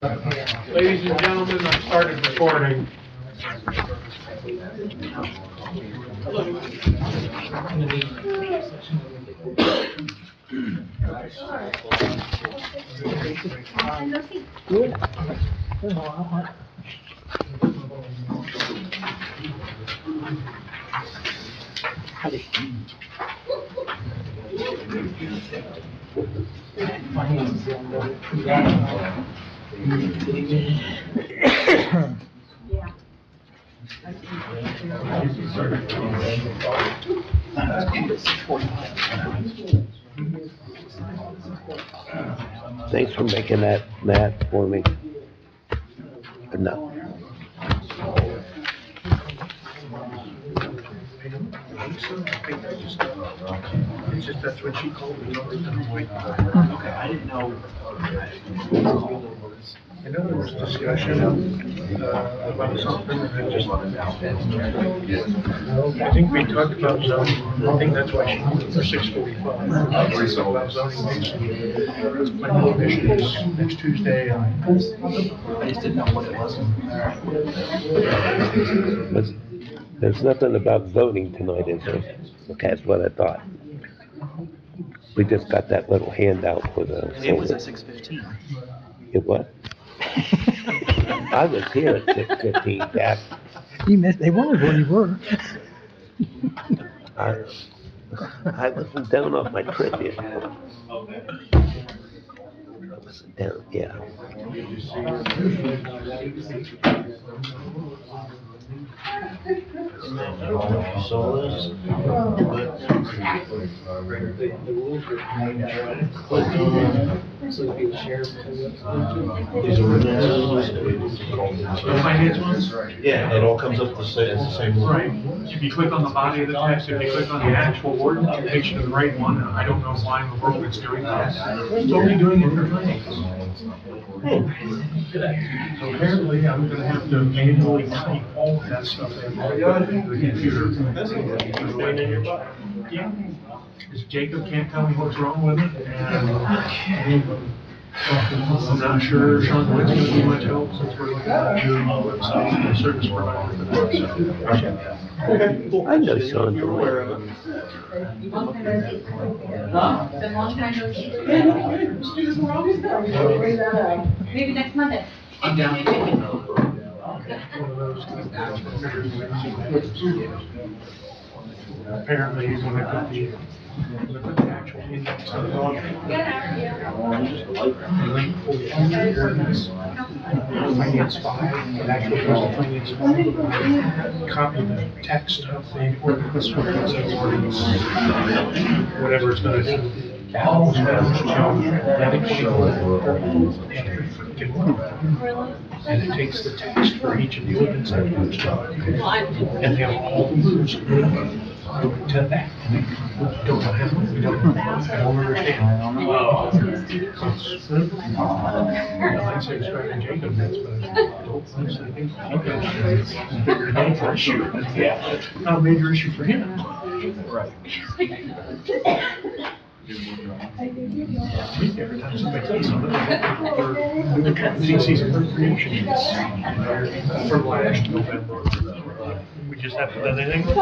Ladies and gentlemen, I've started recording. Thanks for making that, Matt, for me. No. It's just that's what she called me. Okay, I didn't know. I know there was discussion about something that I just. I think we talked about zoning. I think that's why she called it for 6:45. About zoning basically. It's planning commission next Tuesday. I just didn't know what it was. There's nothing about voting tonight, is there? Okay, that's what I thought. We just got that little handout for the. It was at 6:15. It was? I was here at 6:15, Jack. You missed, they wondered where you were. I wasn't down off my trip yet. I wasn't down, yeah. Finance ones? Yeah, it all comes up the same. Right. If you click on the body of the text, if you click on the actual ordinance, it takes you to the right one. I don't know why in the world it's doing that. It's only doing it for finance. So apparently, I'm gonna have to manually type all of that stuff in the computer. Yeah. Because Jacob can't tell me what's wrong with it, and I'm not sure Sean Wood's gonna be much help since we're looking at doing all website and service provider for that. Okay, cool. I know Sean. You're aware of it. Huh? Been a long time no see. Maybe next Monday. I'm down. Apparently, he's gonna put the actual index on the log. Link for the ordinance. Finance 5, it actually goes to finance 5. Copy the text of the ordinance, whatever it's gonna do. And it takes the text for each of the ordinance items. And then all the moves to that. Don't know how, we don't, I don't understand. I'd say extract Jacob, that's but major issue. Yeah. Not a major issue for him. Right. Every time somebody says something, he sees appropriations from last November. We just haven't done anything.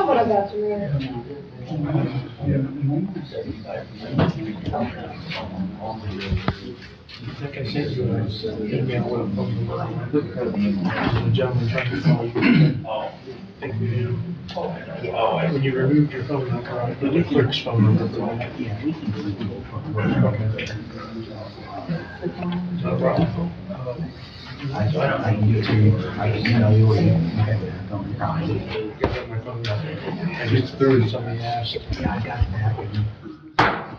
Like I sent you an email with the gentleman trying to call you. When you removed your phone number, the clerk's phone number. No problem. I need to, I email you or you don't probably. I just threw it, somebody asked. Yeah, I got it back.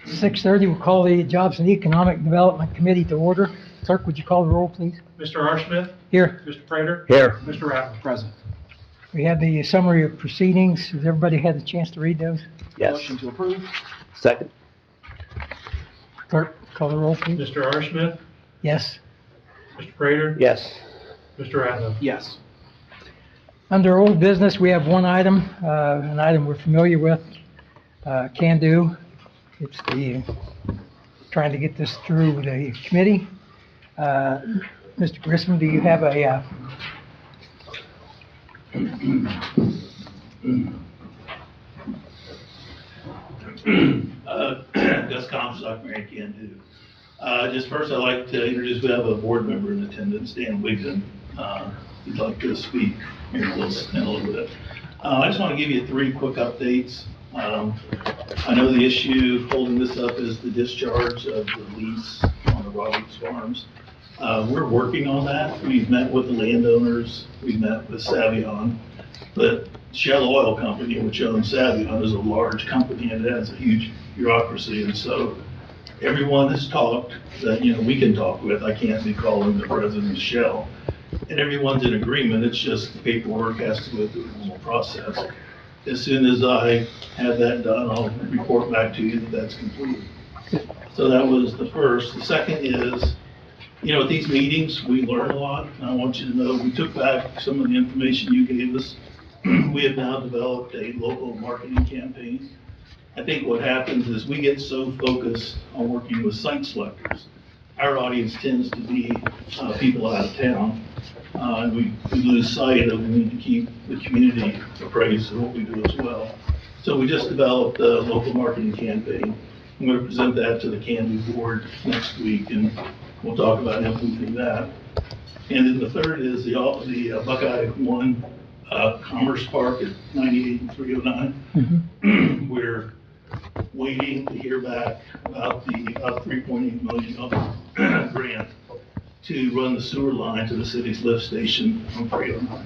6:30, we'll call the Jobs and Economic Development Committee to order. Clerk, would you call the roll, please? Mr. R. Smith? Here. Mr. Prater? Here. Mr. Rattler? Present. We have the summary of proceedings. Has everybody had the chance to read those? Yes. Motion to approve. Second. Clerk, call the roll, please. Mr. R. Smith? Yes. Mr. Prater? Yes. Mr. Rattler? Yes. Under old business, we have one item, an item we're familiar with, can do. It's the, trying to get this through the committee. Mr. Grissom, do you have a, Gus Comstock, Marion can do. Just first, I'd like to introduce, we have a board member in attendance, Dan Wigton. He'd like to speak here in a little bit. I just want to give you 3 quick updates. I know the issue holding this up is the discharge of the lease on the Roberts Farms. We're working on that. We've met with the landowners, we've met with Savion, but Shell Oil Company, which owns Savion, is a large company and it has a huge bureaucracy, and so everyone has talked that, we can talk with. I can't be calling the president of Shell, and everyone's in agreement. It's just the paperwork has to go through the normal process. As soon as I have that done, I'll report back to you that that's completed. So that was the first. The second is, at these meetings, we learn a lot, and I want you to know, we took back some of the information you gave us. We have now developed a local marketing campaign. I think what happens is we get so focused on working with site selectors. Our audience tends to be people out of town. And we lose sight of, we need to keep the community appraised of what we do as well. So we just developed a local marketing campaign. I'm going to present that to the Can-Do board next week, and we'll talk about implementing that. And then the third is the Buckeye One Commerce Park at 98 and 309. We're waiting to hear back about the $3.8 million grant to run the sewer line to the city's lift station on 309.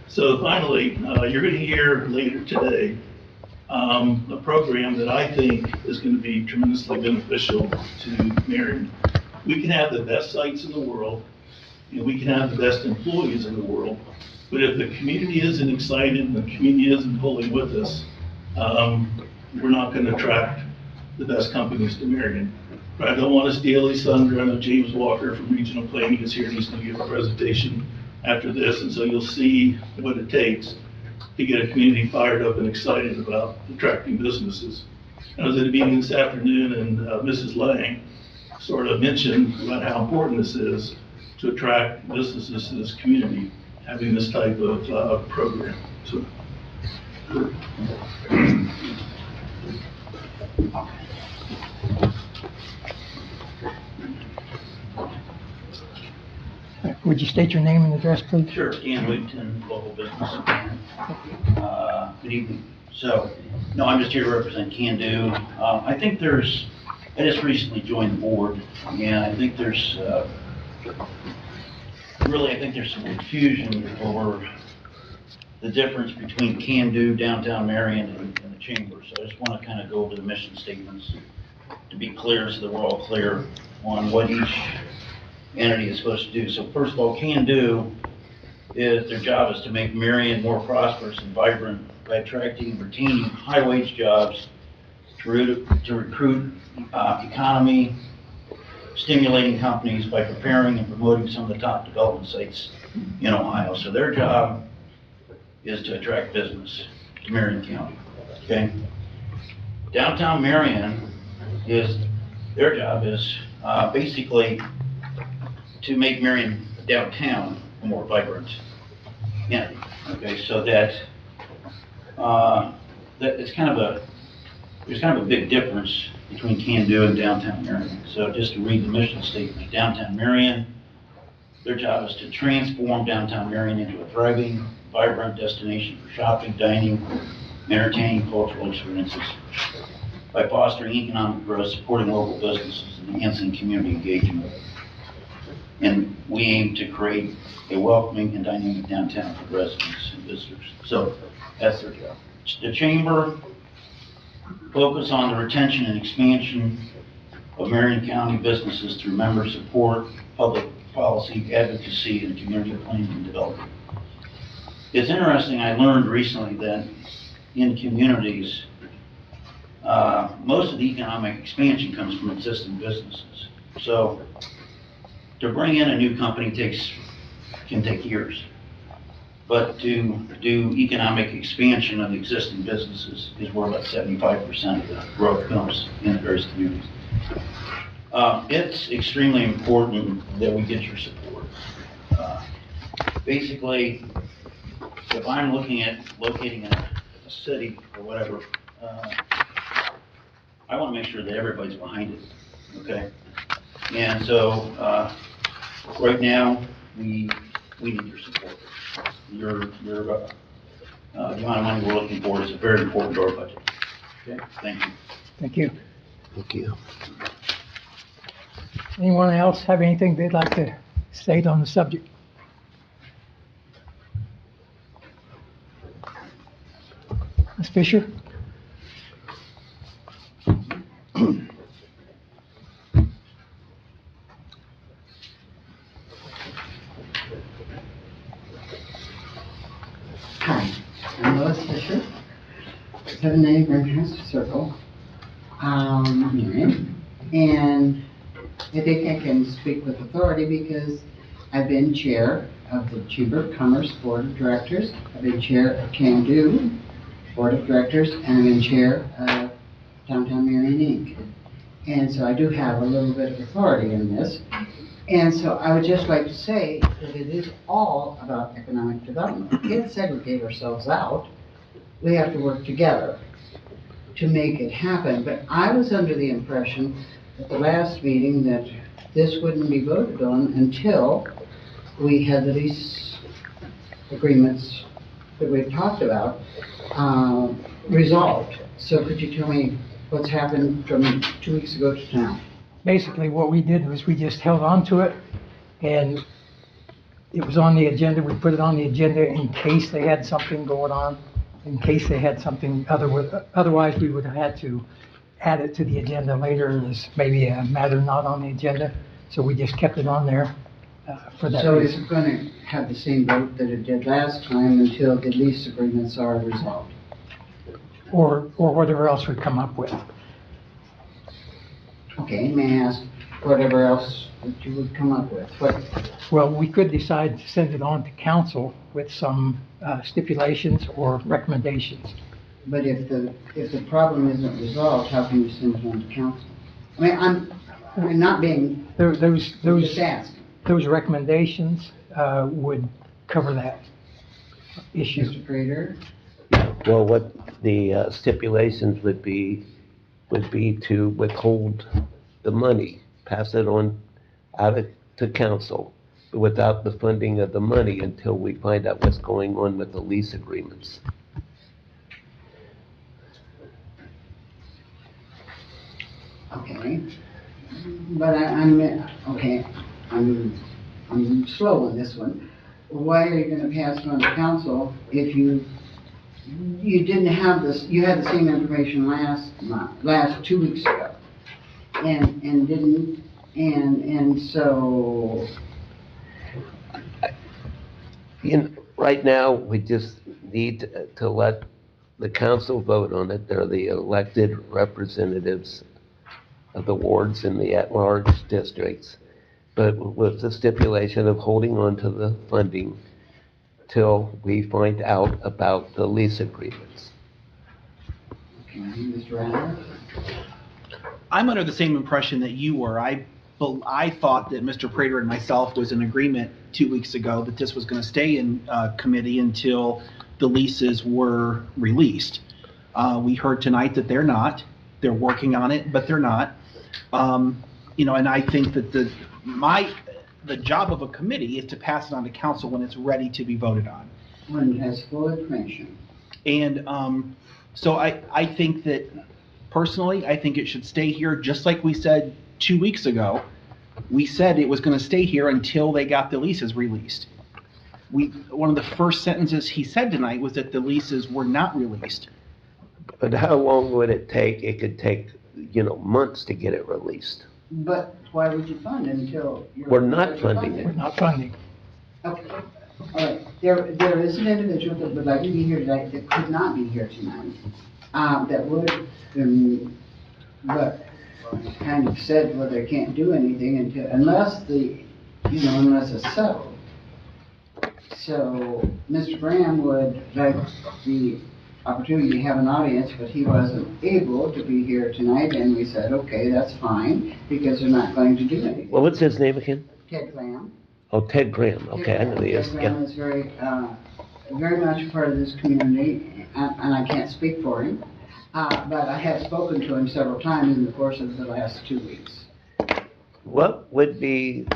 So finally, you're going to hear later today a program that I think is going to be tremendously beneficial to Marion. We can have the best sites in the world, and we can have the best employees in the world, but if the community isn't excited and the community isn't pulling with us, we're not going to attract the best companies to Marion. But I don't want to steal his thunder. I know James Walker from Regional Planning is here, and he's going to give a presentation after this, and so you'll see what it takes to get a community fired up and excited about attracting businesses. I was at a meeting this afternoon, and Mrs. Lang sort of mentioned about how important this is to attract businesses to this community, having this type of program. So, would you state your name and address, please? Sure, Dan Wigton, local business. Good evening. So, no, I'm just here to represent Can-Do. I just recently joined the board, and I think there's some confusion over the difference between Can-Do, downtown Marion, and the Chamber. So I just want to kind of go over the mission statements to be clear, so that we're all clear on what each entity is supposed to do. So first of all, Can-Do their job is to make Marion more prosperous and vibrant by attracting and retaining high-wage jobs, to recruit economy, stimulating companies by preparing and promoting some of the top development sites in Ohio. So their job is to attract business to Marion County, okay? Downtown Marion their job is basically to make Marion downtown a more vibrant entity, okay? So that there's kind of a big difference between Can-Do and downtown Marion. So just to read the mission statement, downtown Marion, their job is to transform downtown Marion into a thriving, vibrant destination for shopping, dining, entertaining, cultural experiences by fostering economic growth, supporting local businesses, and enhancing community engagement. And we aim to create a welcoming and dynamic downtown for residents and visitors. So that's their job. The Chamber focus on the retention and expansion of Marion County businesses through member support, public policy, advocacy, and community planning and development. It's interesting, I learned recently that in communities, most of the economic expansion comes from existing businesses. So to bring in a new company can take years. But to do economic expansion of existing businesses is where about 75% of the growth comes in the various communities. It's extremely important that we get your support. Basically, if I'm looking at locating a city or whatever, I want to make sure that everybody's behind it, okay? And so, right now, we need your support. The amount of money we're looking for is very important to our budget. Okay, thank you. Thank you. Thank you. Anyone else have anything they'd like to state on the subject? Ms. Fisher? Hi, I'm Lois Fisher, 790 Burnhurst Circle, Marion, and I think I can speak with authority because I've been chair of the Chamber of Commerce Board of Directors, I've been chair of Can Do Board of Directors, and I've been chair of Downtown Marion Inc. And so I do have a little bit of authority in this. And so I would just like to say that it is all about economic development. We can't segregate ourselves out. We have to work together to make it happen. But I was under the impression at the last meeting that this wouldn't be voted on until we had the lease agreements that we've talked about resolved. So could you tell me what's happened from 2 weeks ago to now? Basically, what we did was we just held on to it, and it was on the agenda. We put it on the agenda in case they had something going on, in case they had something otherwise we would have had to add it to the agenda later as maybe a matter not on the agenda. So we just kept it on there for that So reason. it's going to have the same vote that it did last time until the lease agreements are resolved? Or whatever else we come up with. Okay, may I ask whatever else that you would come up with? What, Well, we could decide to send it on to council with some stipulations or recommendations. but if the problem isn't resolved, how can you send it on to council? I mean, I'm not being, Those I'm just asking. those recommendations would cover that issue. Mr. Prater? Well, what the stipulations would be to withhold the money, pass it on to council without the funding of the money until we find out what's going on with the lease agreements. Okay. But I'm slow on this one. Why are you gonna pass it on to council if you didn't have this, you had the same information last 2 weeks ago? And didn't, and so, Right now, we just need to let the council vote on it. They're the elected representatives of the wards in the at-large districts, but with the stipulation of holding on to the funding till we find out about the lease agreements. okay, Mr. Rattler? I'm under the same impression that you were. I thought that Mr. Prater and myself was in agreement 2 weeks ago that this was going to stay in committee until the leases were released. We heard tonight that they're not. They're working on it, but they're not. And I think that the job of a committee is to pass it on to council when it's ready to be voted on. When it has full information. And so I think that, personally, I think it should stay here, just like we said 2 weeks ago. We said it was going to stay here until they got the leases released. One of the first sentences he said tonight was that the leases were not released. But how long would it take? It could take, months to get it released. But why would you fund it until you're... We're not funding it. We're not funding. Okay, all right. There is an individual that would like to be here tonight that could not be here tonight. That would, but kind of said, well, they can't do anything unless it's settled. So Mr. Graham would like the opportunity to have an audience, but he wasn't able to be here tonight, and we said, okay, that's fine, because they're not going to do anything. Well, what's his name again? Ted Lamb. Oh, Ted Graham. Okay, I know he is. Ted Graham Yeah. is very much a part of this community, and I can't speak for him, but I have spoken to him several times in the course of the last 2 weeks. What would be,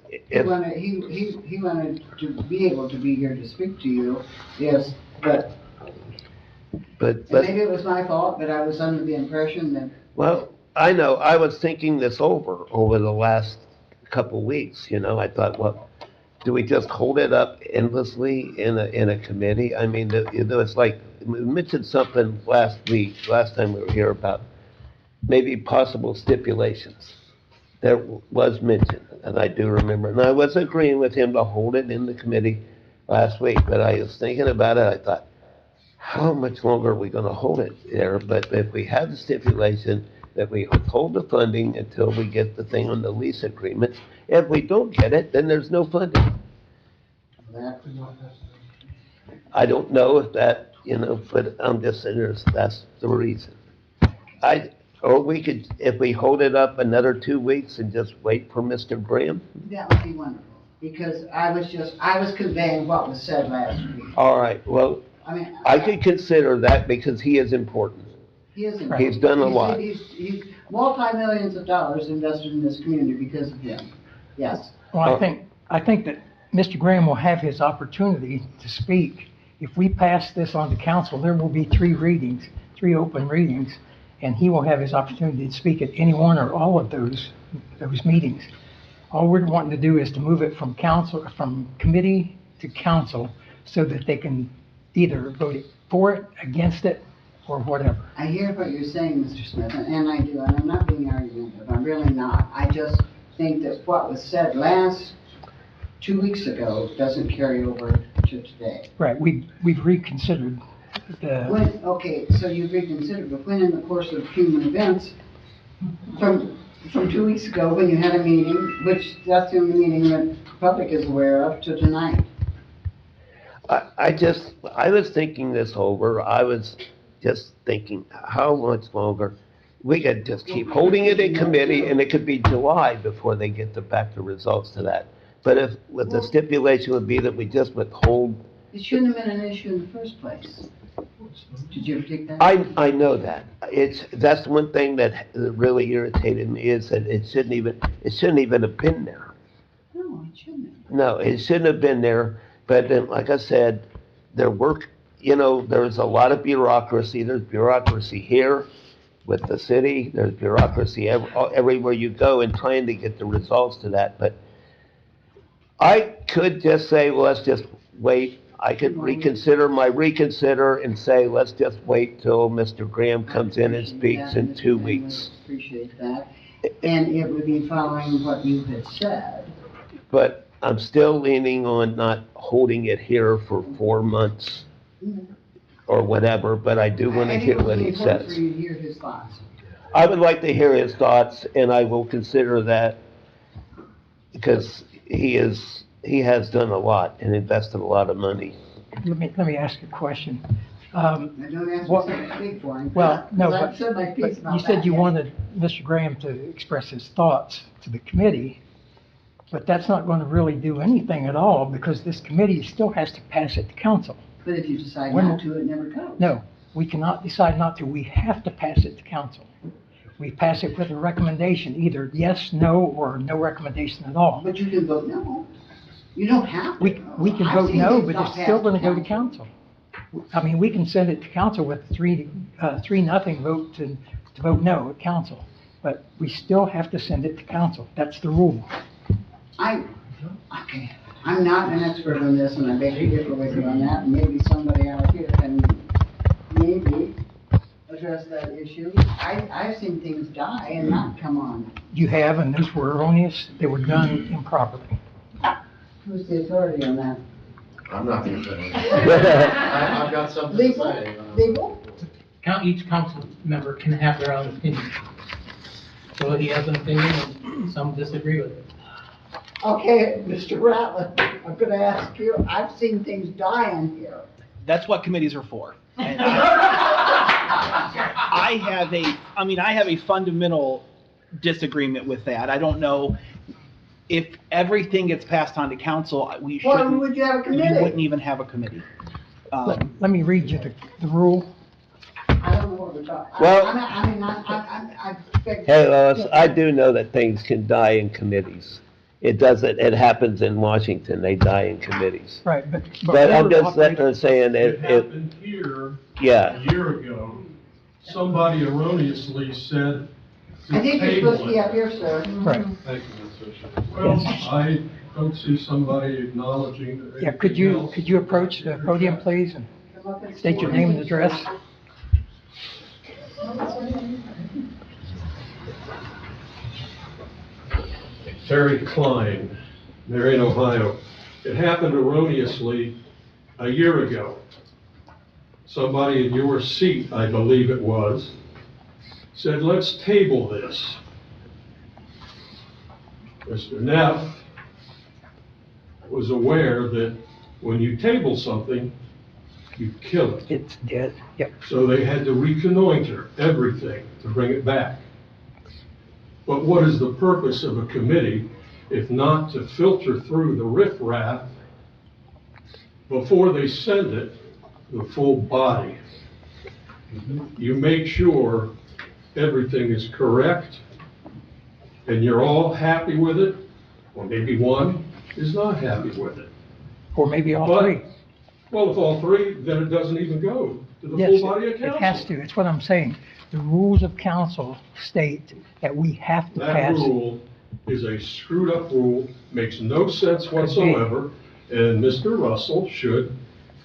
He if, wanted to be able to be here to speak to you, yes, but but, maybe it was my fault, but I was under the impression that, well, I know, I was thinking this over the last couple weeks, you know, I thought, well, do we just hold it up endlessly in a committee? I mean, you know, it's like, we mentioned something last time we were here about maybe possible stipulations. There was mentioned, and I do remember, and I was agreeing with him to hold it in the committee last week, but I was thinking about it, I thought, how much longer are we gonna hold it there? But if we have the stipulation that we hold the funding until we get the thing on the lease agreement, if we don't get it, then there's no funding. that I don't know if that, you know, but I'm just saying that's the reason. Or we could, if we hold it up another 2 weeks and just wait for Mr. Graham. that would be wonderful, because I was conveying what was said last week. All right, well, I mean, I could consider that because he is important. he is. He's done a lot. He's multi-millions of dollars invested in this community because of him, yes. Well, I think that Mr. Graham will have his opportunity to speak. If we pass this on to council, there will be 3 readings, 3 open readings, and he will have his opportunity to speak at any one or all of those meetings. All we're wanting to do is to move it from committee to council, so that they can either vote for it, against it, or whatever. I hear what you're saying, Mr. Smith, and I do, and I'm not being argumentative, I'm really not. I just think that what was said 2 weeks ago doesn't carry over to today. Right, we've reconsidered the, Okay, so you've reconsidered, but when in the course of human events, from 2 weeks ago, when you had a meeting, which that's the only meeting that the public is aware of, to tonight? I was thinking this over, I was just thinking, how much longer? We could just keep holding it in committee, and it could be July before they get back the results to that. But with the stipulation would be that we just withhold. It shouldn't have been an issue in the first place. Did you ever take that? I know that. That's one thing that really irritated me, is that it shouldn't even have been there. No, it shouldn't have. No, it shouldn't have been there, but then, like I said, there's a lot of bureaucracy. There's bureaucracy here with the city, there's bureaucracy everywhere you go in trying to get the results to that, but I could just say, well, let's just wait. I could reconsider and say, let's just wait till Mr. Graham comes in and speaks in 2 weeks. Appreciate that. And it would be following what you had said. But I'm still leaning on not holding it here for 4 months or whatever, but I do want to hear what he I think it would be important says. for you to hear his thoughts. I would like to hear his thoughts, and I will consider that, because he has done a lot and invested a lot of money. let me ask you a question. I don't ask What- me to speak for him. Well, no, I've but said my piece about you said that you yet. wanted Mr. Graham to express his thoughts to the committee, but that's not going to really do anything at all, because this committee still has to pass it to council. But if you decide When- not to, it never goes. No, we cannot decide not to. We have to pass it to council. We pass it with a recommendation, either yes, no, or no recommendation at all. But you can vote no. You don't have to. We can I've vote seen no, things but not it's still pass going to go to council. I mean, we can send it to council with 3-0 vote to vote no at council, but we still have to send it to council. That's the rule. Okay, I'm not an expert on this, and I beg to differ with you on that, and maybe somebody out here can maybe address that issue. I've seen things die and not come on. You have, and those were erroneous. They were done improperly. Who's the authority on that? I'm not the attorney. I've got something to Legal? say. Legal? Each council member can have their own opinion. So he has an opinion, and some disagree with it. Okay, Mr. Ratliff, I'm gonna ask you, I've seen things die in here. That's what committees are for. And I have a fundamental disagreement with that. I don't know if everything gets passed on to council, we Why shouldn't, would you have a we committee? wouldn't even have a committee. Let me read you the rule. I don't know what we're talking. Well- I beg. Hey, Lois, I do know that things can die in committees. It happens in Washington, they die in committees. Right, But I'm we're just sitting there saying, It happened here yeah, a year ago. Somebody erroneously said to I think you're table supposed to be it. up here, sir. Right. Thank you, Ms. Fisher. Well, I don't see somebody acknowledging that. Yeah, could you approach the podium, please, and state your name and address? Terry Klein, Marion, Ohio. It happened erroneously a year ago. Somebody in your seat, I believe it was, said, let's table this. Mr. Neff was aware that when you table something, you kill it. It's dead, yep. So they had to reconnoiter everything to bring it back. But what is the purpose of a committee if not to filter through the riffraff before they send it to the full body? You make sure everything is correct and you're all happy with it, or maybe one is not happy with it. Or maybe all But- three. Well, if all three, then it doesn't even go to the Yes, full body of it council. has to, it's what I'm saying. The rules of council state that we have to That pass. rule is a screwed up rule, makes no sense whatsoever, and Mr. Russell should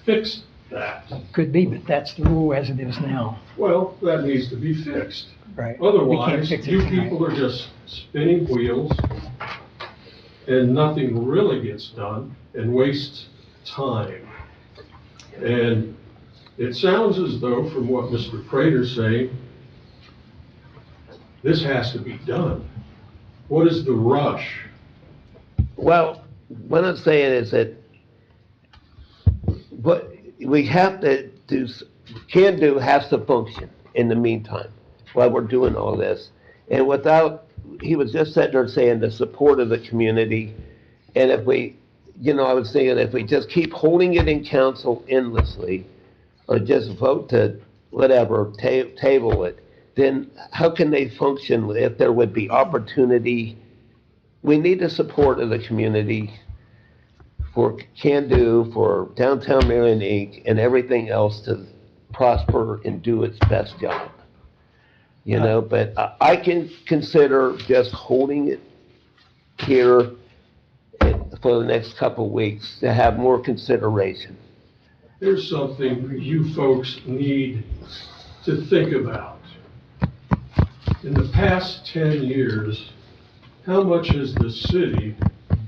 fix that. Could be, but that's the rule as it is now, Well, that needs to be fixed. right? We can't Otherwise, fix it you tonight. people are just spinning wheels and nothing really gets done and wastes time. And it sounds as though, from what Mr. Prater's saying, this has to be done. What is the rush? well, what I'm saying is that what we have to do, can do, has to function in the meantime, while we're doing all this. And without, he was just sitting there saying the support of the community, and if we, I was thinking if we just keep holding it in council endlessly, or just vote to, whatever, table it, then how can they function if there would be opportunity? We need the support of the community for Can Do, for Downtown Marion Inc., and everything else to prosper and do its best job. But I can consider just holding it here for the next couple of weeks to have more consideration. Here's something you folks need to think about. In the past 10 years, how much has the city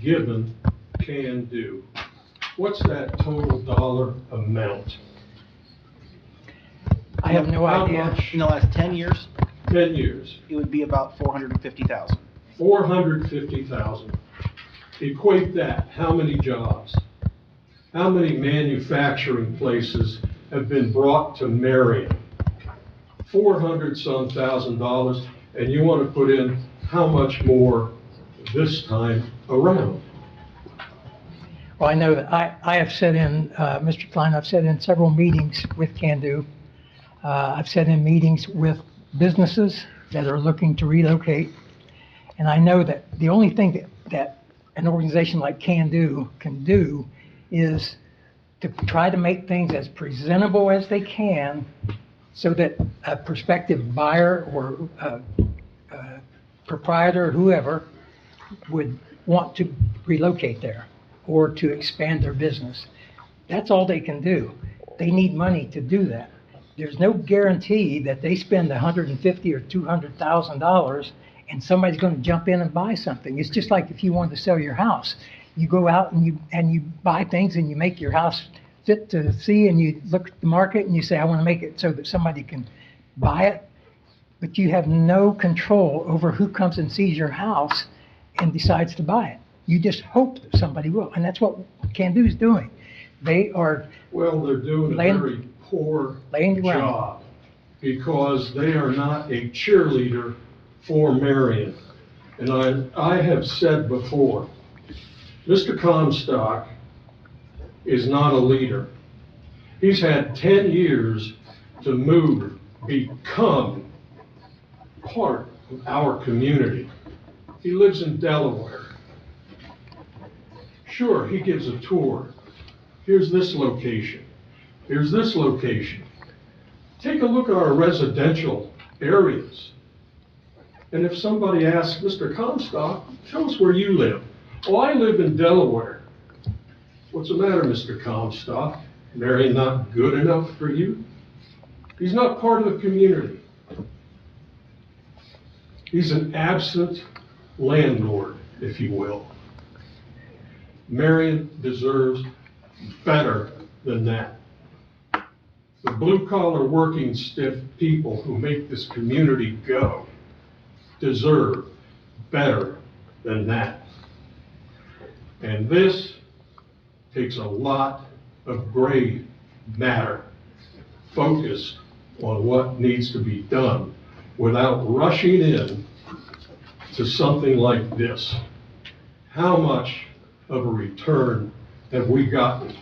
given Can Do? What's that total dollar amount? I have no How idea. much? In the last 10 years, 10 years. it would be about 450,000. 450,000. Equate that, how many jobs? How many manufacturing places have been brought to Marion? 400-some thousand dollars, and you want to put in how much more this time around? Well, I know that I have sat in, Mr. Klein, I've sat in several meetings with Can Do. I've sat in meetings with businesses that are looking to relocate. And I know that the only thing that an organization like Can do is to try to make things as presentable as they can so that a prospective buyer or proprietor, whoever, would want to relocate there or to expand their business. That's all they can do. They need money to do that. There's no guarantee that they spend $150,000 or $200,000 and somebody's going to jump in and buy something. It's just like if you wanted to sell your house. You go out and you buy things and you make your house fit to see, and you look at the market and you say, I want to make it so that somebody can buy it. But you have no control over who comes and sees your house and decides to buy it. You just hope that somebody will, and that's what Can Do is doing. They are Well, they're doing a Laying- very poor laying the ground. job because they are not a cheerleader for Marion. And I have said before, Mr. Comstock is not a leader. He's had 10 years to move, become part of our community. He lives in Delaware. Sure, he gives a tour. Here's this location. Here's this location. Take a look at our residential areas. And if somebody asks, Mr. Comstock, tell us where you live. Oh, I live in Delaware. What's the matter, Mr. Comstock? Marion not good enough for you? He's not part of the community. He's an absent landlord, if you will. Marion deserves better than that. The blue-collar working stiff people who make this community go deserve better than that. And this takes a lot of gray matter focused on what needs to be done without rushing in to something like this. How much of a return have we gotten?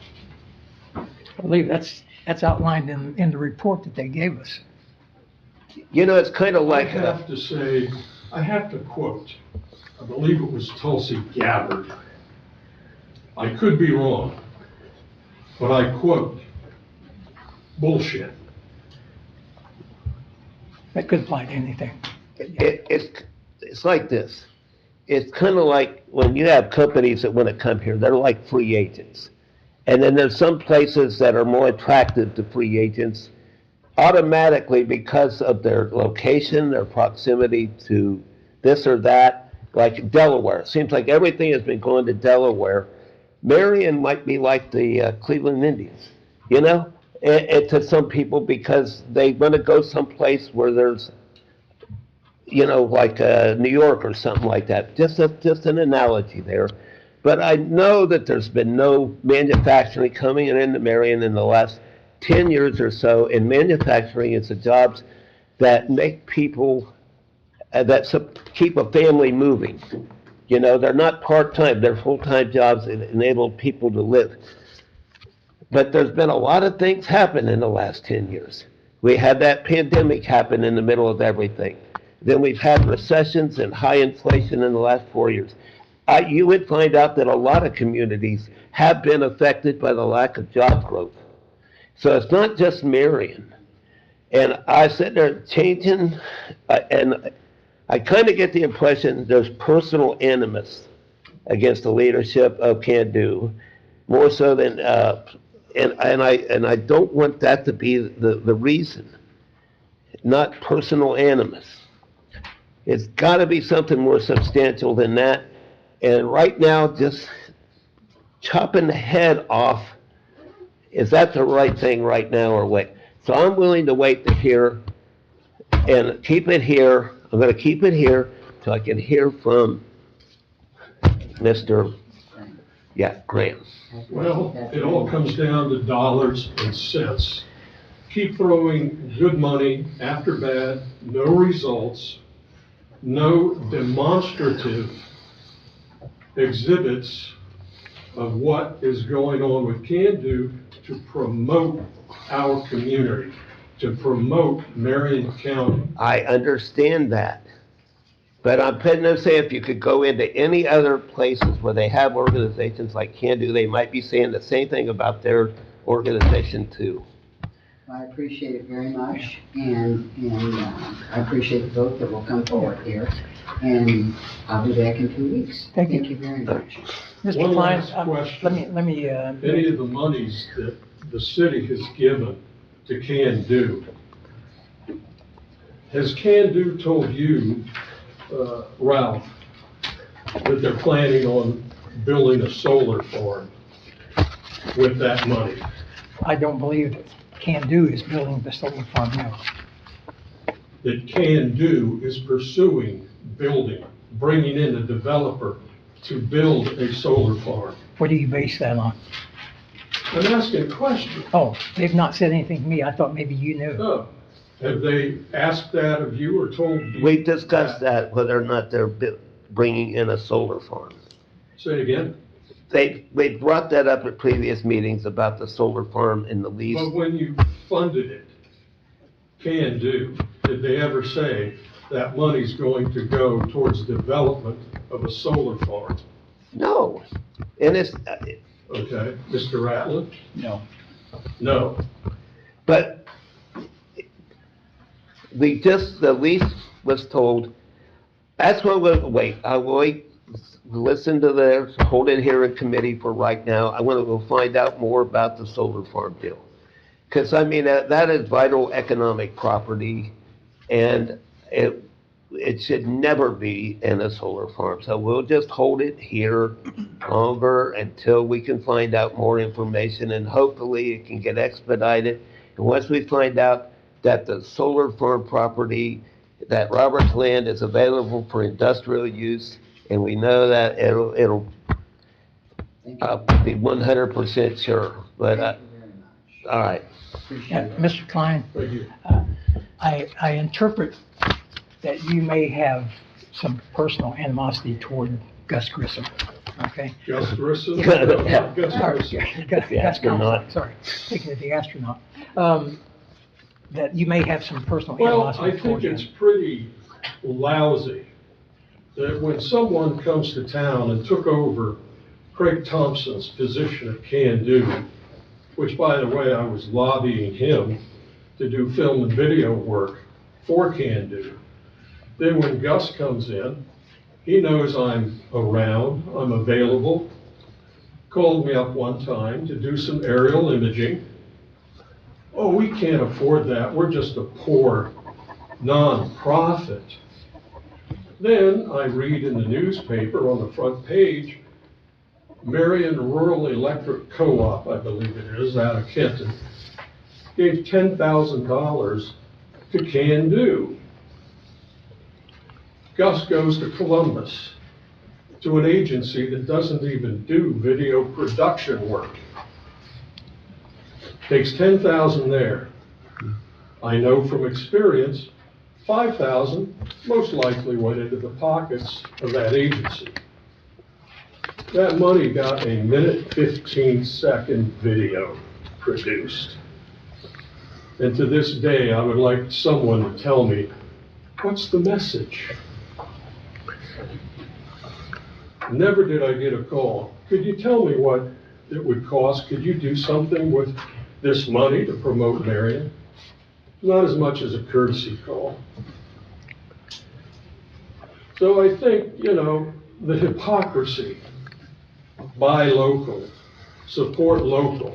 I believe that's outlined in the report that they gave us. You know, it's kind of I like, have to say, I have to quote, I believe it was Tulsi Gabbard. I could be wrong, but I quote, bullshit. That could apply to anything. it's like this. It's kind of like when you have companies that want to come here, they're like free agents. And then there's some places that are more attractive to free agents automatically because of their location, their proximity to this or that, like Delaware. It seems like everything has been going to Delaware. Marion might be like the Cleveland Indians, you know, to some people because they want to go someplace where there's, you know, like New York or something like that. Just an analogy there. But I know that there's been no manufacturing coming into Marion in the last 10 years or so, and manufacturing is the jobs that make people, keep a family moving. You know, they're not part-time, they're full-time jobs that enable people to live. But there's been a lot of things happen in the last 10 years. We had that pandemic happen in the middle of everything. Then we've had recessions and high inflation in the last 4 years. You would find out that a lot of communities have been affected by the lack of job growth. So it's not just Marion. And I said they're changing, and I kind of get the impression there's personal animus against the leadership of Can Do, more so than, and I don't want that to be the reason, not personal animus. It's got to be something more substantial than that. And right now, just chopping the head off, is that the right thing right now or wait? So I'm willing to wait to hear and keep it here. I'm going to keep it here till I can hear from Mr. Graham. Well, it all comes down to dollars and cents. Keep throwing good money after bad, no results, no demonstrative exhibits of what is going on with Can Do to promote our community, to promote Marion County. I understand that. But I'm putting to say if you could go into any other places where they have organizations like Can Do, they might be saying the same thing about their organization too. I appreciate it very much, and I appreciate the vote that will come forward here, and I'll be back in 2 weeks. Thank you. Thank you very much. Mr. One Klein, last question. let me, Any of the monies that the city has given to Can Do, has Can Do told you, Ralph, that they're planning on building a solar farm with that money? I don't believe that Can Do is building the solar farm now. That Can Do is pursuing building, bringing in a developer to build a solar farm. What do you base that on? I'm asking a question. Oh, they've not said anything to me. I thought maybe you knew. Oh, have they asked that of you or told you? We discussed that, whether or not they're bringing in a solar farm. Say it again? We brought that up at previous meetings about the solar farm and the lease. But when you funded it, Can Do, did they ever say that money's going to go towards development of a solar farm? No, and it's, Okay, Mr. Rattler? No. No. but the lease was told, that's what I'll wait, listen to this, hold it here in committee for right now. I want to go find out more about the solar farm deal. Because, I mean, that is vital economic property, and it should never be in a solar farm. So we'll just hold it here longer until we can find out more information, and hopefully it can get expedited. And once we find out that the solar farm property, that Robert's land is available for industrial use, and we know that it'll be 100% sure, but, Thank you very much. all right. Appreciate it. Mr. Klein, Thank you. I interpret that you may have some personal animosity toward Gus Grissom, okay? Gus Grissom? Yeah. Gus Sorry, Grissom. Gus The astronaut. Comstock, sorry, thinking of the astronaut. That you may have some personal Well, animosity I think toward him. it's pretty lousy that when someone comes to town and took over Craig Thompson's position at Can Do, which, by the way, I was lobbying him to do film and video work for Can Do. Then when Gus comes in, he knows I'm around, I'm available, called me up one time to do some aerial imaging. Oh, we can't afford that, we're just a poor nonprofit. Then I read in the newspaper on the front page, Marion Rural Electric Co-op, I believe it is, out of Kenton, gave $10,000 to Can Do. Gus goes to Columbus, to an agency that doesn't even do video production work. Takes $10,000 there. I know from experience, $5,000 most likely went into the pockets of that agency. That money got a 1:15-second video produced. And to this day, I would like someone to tell me, what's the message? Never did I get a call. Could you tell me what it would cost? Could you do something with this money to promote Marion? Not as much as a courtesy call. So I think, the hypocrisy, buy local, support local.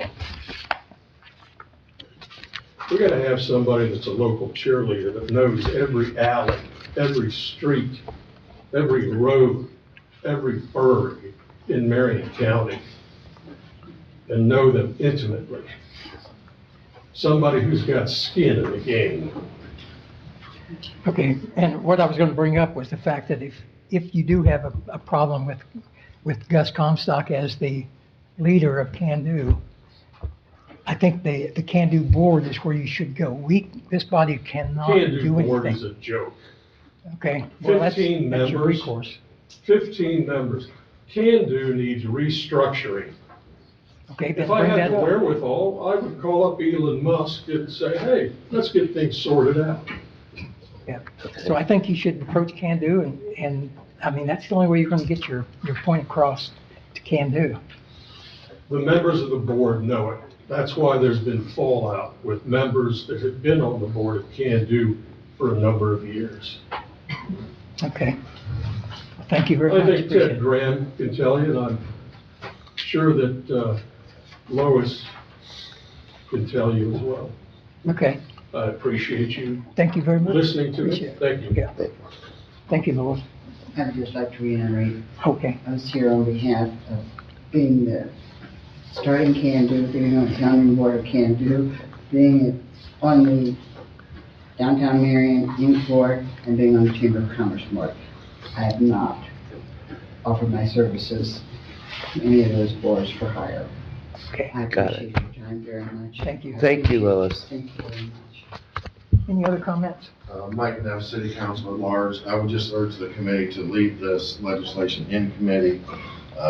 We gotta have somebody that's a local cheerleader that knows every alley, every street, every road, every burg in Marion County, and know them intimately. Somebody who's got skin in the game. Okay, and what I was gonna bring up was the fact that if you do have a problem with Gus Comstock as the leader of Can Do, I think the Can Do board is where you should go. This body cannot Can Do do board is anything. a joke. Okay, well, that's 15 your members. recourse. 15 members. Can Do needs restructuring. Okay, then If I bring had that the up. wherewithal, I would call up Elon Musk and say, hey, let's get things sorted out. Yeah, so I think you should approach Can Do and, I mean, that's the only way you're gonna get your point across to Can Do. The members of the board know it. That's why there's been fallout with members that have been on the board of Can Do for a number of years. Okay. Thank you very I much. think Appreciate Ted it. Graham can tell you, and I'm sure that Lois can tell you as well. Okay, I appreciate you thank you very much. listening to Appreciate me. it. Thank you. Yeah. Thank you, Lois. I would just like to reiterate, Okay, I was here on behalf of being starting Can Do, being on the county board of Can Do, being on the downtown Marion Inc. board, and being on the Chamber of Commerce board. I have not offered my services to any of those boards for hire. Okay, I Got it. appreciate your time very much. Thank you. Thank you, Lois. Thank you very much. Any other comments? Mike Neff, City Council at Large. I would just urge the committee to leave this legislation in committee.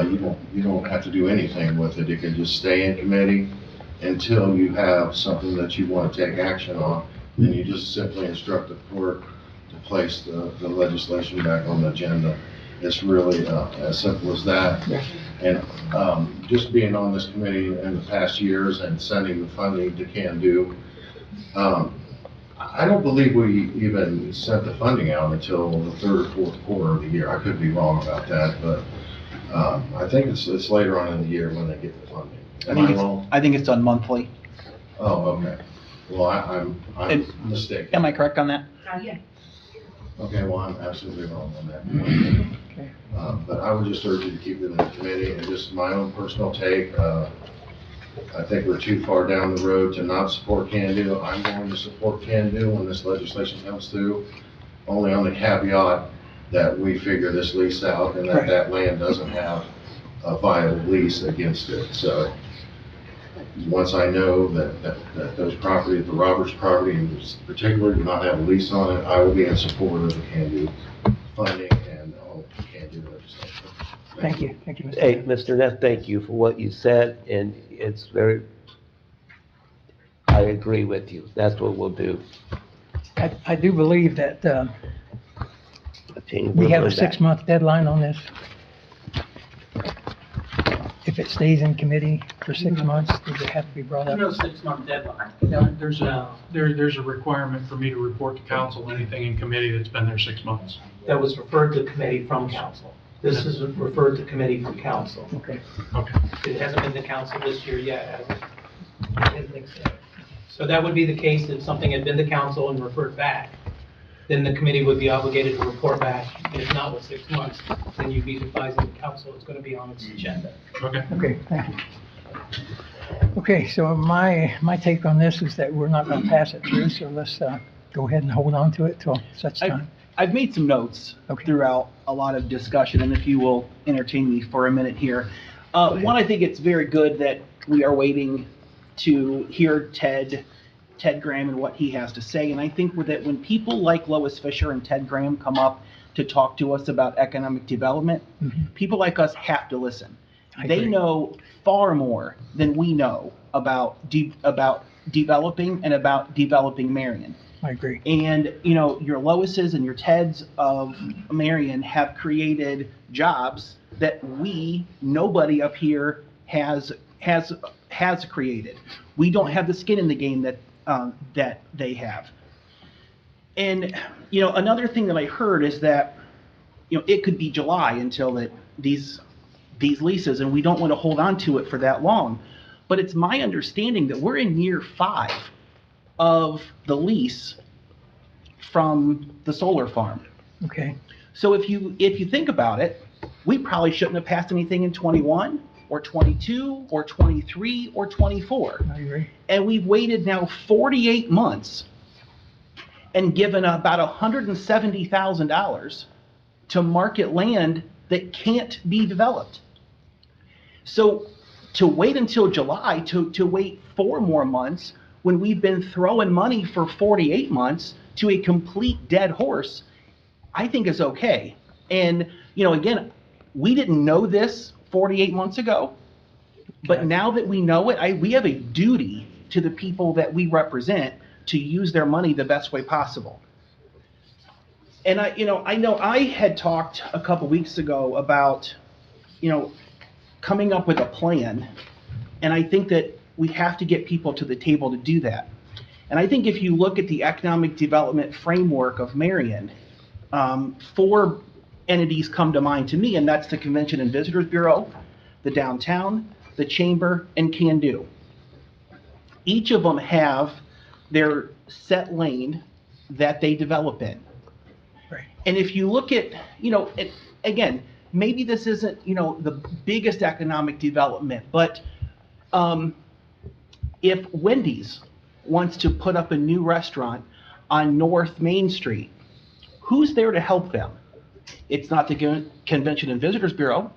You don't have to do anything with it. It can just stay in committee until you have something that you want to take action on. Then you just simply instruct the court to place the legislation back on the agenda. It's really as simple as that. And just being on this committee in the past years and sending the funding to Can Do, I don't believe we even sent the funding out until the third or fourth quarter of the year. I could be wrong about that, but I think it's later on in the year when they get the funding. Am I wrong? I think it's done monthly. Oh, okay. Well, I'm mistaken. Am I correct on that? Yeah. Okay, well, I'm absolutely wrong on that. Okay. But I would just urge you to keep it in the committee, and just my own personal take, I think we're too far down the road to not support Can Do. I'm going to support Can Do when this legislation comes through, only on the caveat that we figure this lease out and that that land doesn't have a viable lease against it. So once I know that those property, the Roberts property in particular, do not have a lease on it, I will be in support of the Can Do funding and all the Can Do legislation. Thank you, Mr. Hey, Neff. Mr. Neff, thank you for what you said, and it's very, I agree with you. That's what we'll do. I do believe that we have a 6-month deadline on this. If it stays in committee for 6 months, does it have to be brought There's up? no 6-month deadline. There's a requirement for me to report to council anything in committee that's been there 6 months. That was referred to committee from council. This is referred to committee from council. Okay. Okay. It hasn't been to council this year yet, has it? So that would be the case if something had been to council and referred back. Then the committee would be obligated to report back. If not with 6 months, then you'd be advising the council it's going to be on its agenda. Okay. Okay, thank you. Okay, so my take on this is that we're not gonna pass it through, so let's go ahead and hold on to it till such time. I've made some notes Okay. throughout a lot of discussion, and if you will entertain me for a minute here. One, I think it's very good that we are waiting to hear Ted Graham and what he has to say. And I think that when people like Lois Fisher and Ted Graham come up to talk to us about economic development, people like us have to listen. They know far more than we know about developing and about developing Marion. I agree. And, you know, your Loises and your Teds of Marion have created jobs that nobody up here has created. We don't have the skin in the game that they have. And, you know, another thing that I heard is that, you know, it could be July until these leases, and we don't want to hold on to it for that long. But it's my understanding that we're in year 5 of the lease from the solar farm. Okay. So if you think about it, we probably shouldn't have passed anything in 21 or 22 or 23 or 24. I agree. And we've waited now 48 months and given about $170,000 to market land that can't be developed. So to wait until July, to wait 4 more months when we've been throwing money for 48 months to a complete dead horse, I think is okay. And, you know, again, we didn't know this 48 months ago, but now that we know it, we have a duty to the people that we represent to use their money the best way possible. And I know I had talked a couple weeks ago about, you know, coming up with a plan, and I think that we have to get people to the table to do that. And I think if you look at the economic development framework of Marion, 4 entities come to mind to me, and that's the Convention and Visitors Bureau, the downtown, the chamber, and Can Do. Each of them have their set lane that they develop in. Right. And if you look at, you know, again, maybe this isn't, you know, the biggest economic development, but if Wendy's wants to put up a new restaurant on North Main Street, who's there to help them? It's not the Convention and Visitors Bureau.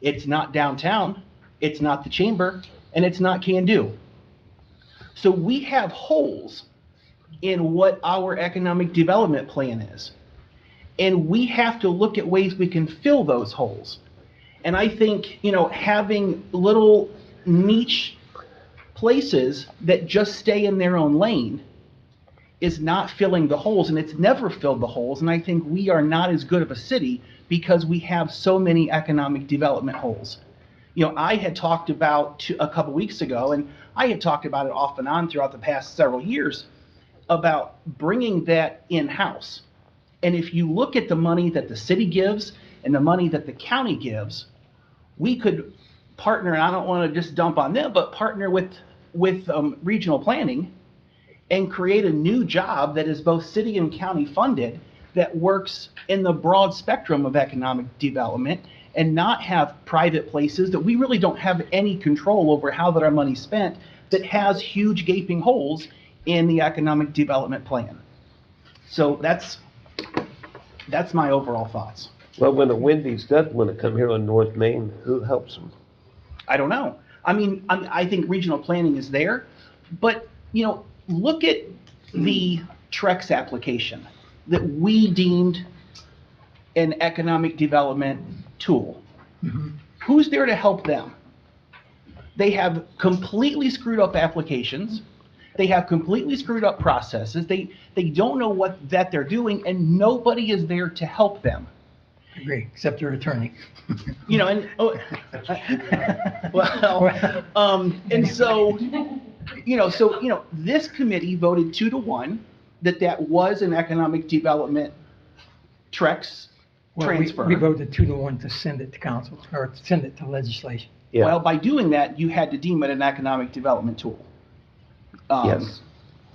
It's not downtown. It's not the chamber. and it's not Can Do. So we have holes in what our economic development plan is. And we have to look at ways we can fill those holes. And I think, having little niche places that just stay in their own lane is not filling the holes, and it's never filled the holes. And I think we are not as good of a city because we have so many economic development holes. I had talked about a couple weeks ago, and I had talked about it off and on throughout the past several years, about bringing that in-house. And if you look at the money that the city gives and the money that the county gives, we could partner, and I don't want to just dump on them, but partner with regional planning and create a new job that is both city and county funded that works in the broad spectrum of economic development, and not have private places that we really don't have any control over how that our money's spent, that has huge gaping holes in the economic development plan. So that's my overall thoughts. Well, when the Wendy's does want to come here on North Main, who helps them? I don't know. I think regional planning is there, but, look at the Trex application that we deemed an economic development tool. Mm-hmm. Who's there to help them? They have completely screwed up applications. They have completely screwed up processes. They don't know what that they're doing, and nobody is there to help them. I agree, except your attorney. And this committee voted 2-1 that was an economic development Trex transfer. We voted 2-1 to send it to council, or send it to legislation. Yeah. Well, by doing that, you had to deem it an economic development tool. Yes.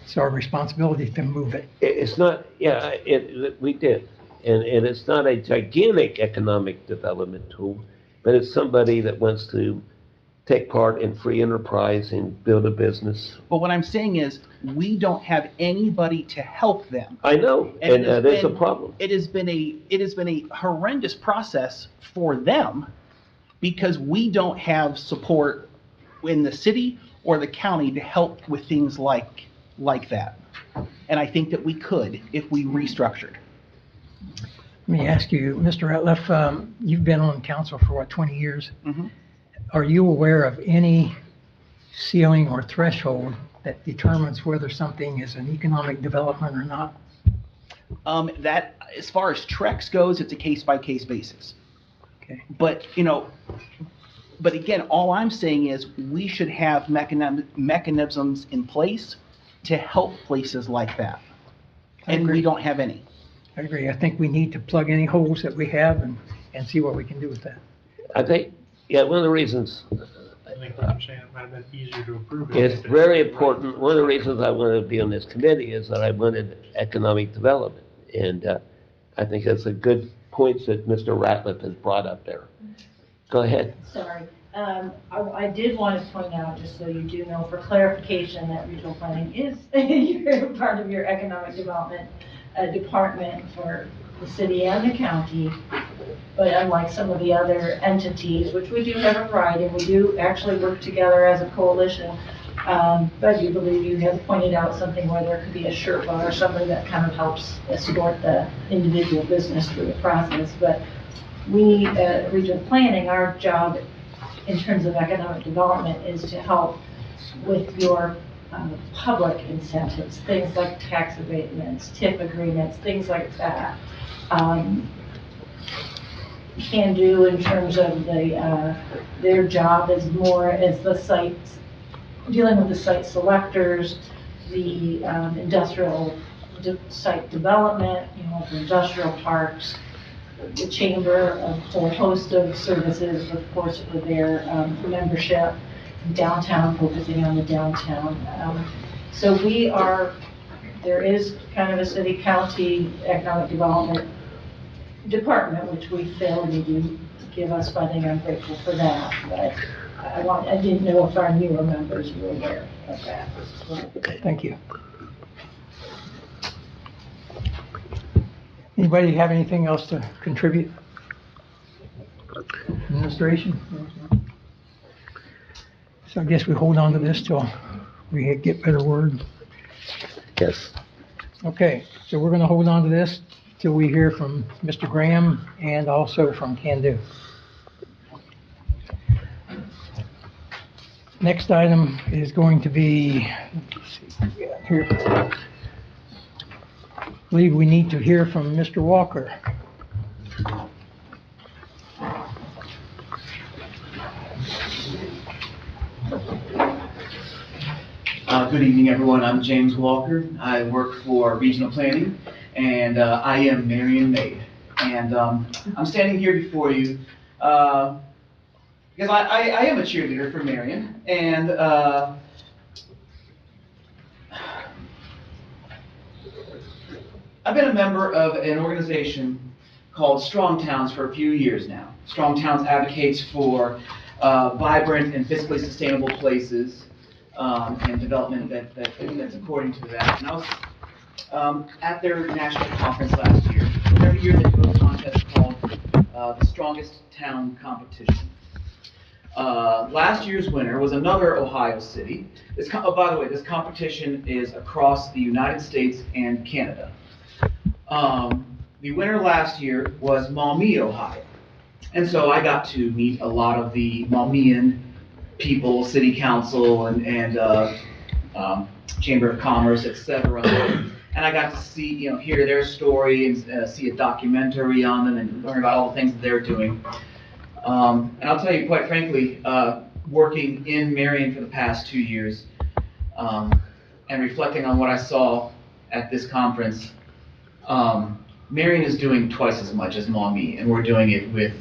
It's our responsibility to move it. It's not, we did. And it's not a gigantic economic development tool, but it's somebody that wants to take part in free enterprise and build a business. But what I'm saying is, we don't have anybody to help them. I know, and that's a been- problem. It has been a horrendous process for them because we don't have support in the city or the county to help with things like that. And I think that we could if we restructured. Let me ask you, Mr. Ratliff, you've been on council for 20 years? Mhm. Are you aware of any ceiling or threshold that determines whether something is an economic development or not? That, as far as Trex goes, it's a case-by-case basis. Okay. But again, all I'm saying is we should have mechanisms in place to help places like that. I And agree. we don't have any. I agree. I think we need to plug any holes that we have and see what we can do with that. I think, one of the reasons, I think what you're saying, it might have been easier to approve it. it's very important, one of the reasons I wanted to be on this committee is that I wanted economic development. And I think that's a good point that Mr. Ratliff has brought up there. Go ahead. Sorry. I did want to point out, just so you do know, for clarification, that regional planning is part of your economic development department for the city and the county. But unlike some of the other entities, which we do have a variety, and we do actually work together as a coalition. But I do believe you have pointed out something where there could be a Sherpa or somebody that kind of helps escort the individual business through the process. But we, regional planning, our job in terms of economic development is to help with your public incentives, things like tax abatements, TIP agreements, things like that. Can do in terms of their job is more as the sites, dealing with the site selectors, the industrial site development, for industrial parks, the chamber, a whole host of services, of course, for their membership, downtown, focusing on the downtown. So there is kind of a city-county economic development department, which we feel they do give us funding. I'm grateful for that, but I didn't know if our newer members were aware of that. Thank you. Anybody have anything else to contribute? Administration? So I guess we hold on to this till we get better word. Yes. Okay, so we're gonna hold on to this till we hear from Mr. Graham and also from Can Do. Next item is going to be, let's see what we got here. I believe we need to hear from Mr. Walker. Good evening, everyone. I'm James Walker. I work for Regional Planning, and I am Marion Maid. And I'm standing here before you because I am a cheerleader for Marion, and I've been a member of an organization called Strong Towns for a few years now. Strong Towns advocates for vibrant and fiscally sustainable places and development that's according to that. And I was at their national conference last year. Every year they do a contest called the Strongest Town Competition. Last year's winner was another Ohio city. By the way, this competition is across the United States and Canada. The winner last year was Maumee, Ohio. And so I got to meet a lot of the Maumean people, city council and Chamber of Commerce, etc. And I got to see, hear their story and see a documentary on them and learn about all the things that they're doing. And I'll tell you, quite frankly, working in Marion for the past 2 years and reflecting on what I saw at this conference, Marion is doing twice as much as Maumee, and we're doing it with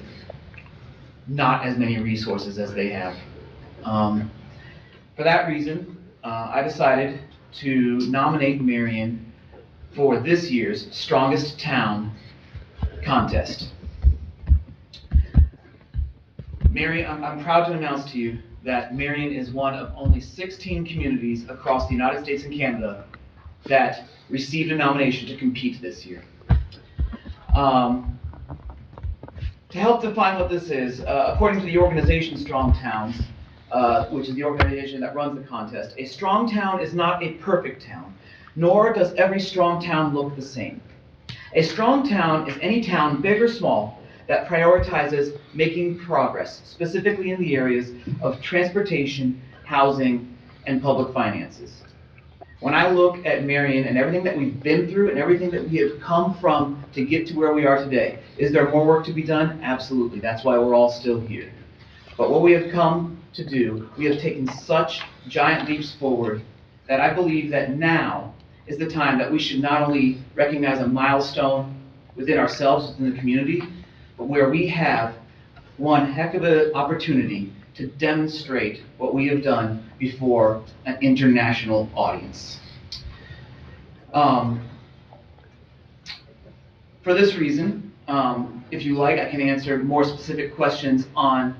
not as many resources as they have. For that reason, I decided to nominate Marion for this year's Strongest Town contest. Marion, I'm proud to announce to you that Marion is one of only 16 communities across the United States and Canada that received a nomination to compete this year. To help define what this is, according to the organization Strong Towns, which is the organization that runs the contest, a strong town is not a perfect town, nor does every strong town look the same. A strong town is any town, big or small, that prioritizes making progress, specifically in the areas of transportation, housing, and public finances. When I look at Marion and everything that we've been through and everything that we have come from to get to where we are today, is there more work to be done? Absolutely. That's why we're all still here. But what we have come to do, we have taken such giant leaps forward that I believe that now is the time that we should not only recognize a milestone within ourselves, within the community, but where we have one heck of an opportunity to demonstrate what we have done before an international audience. For this reason, if you like, I can answer more specific questions on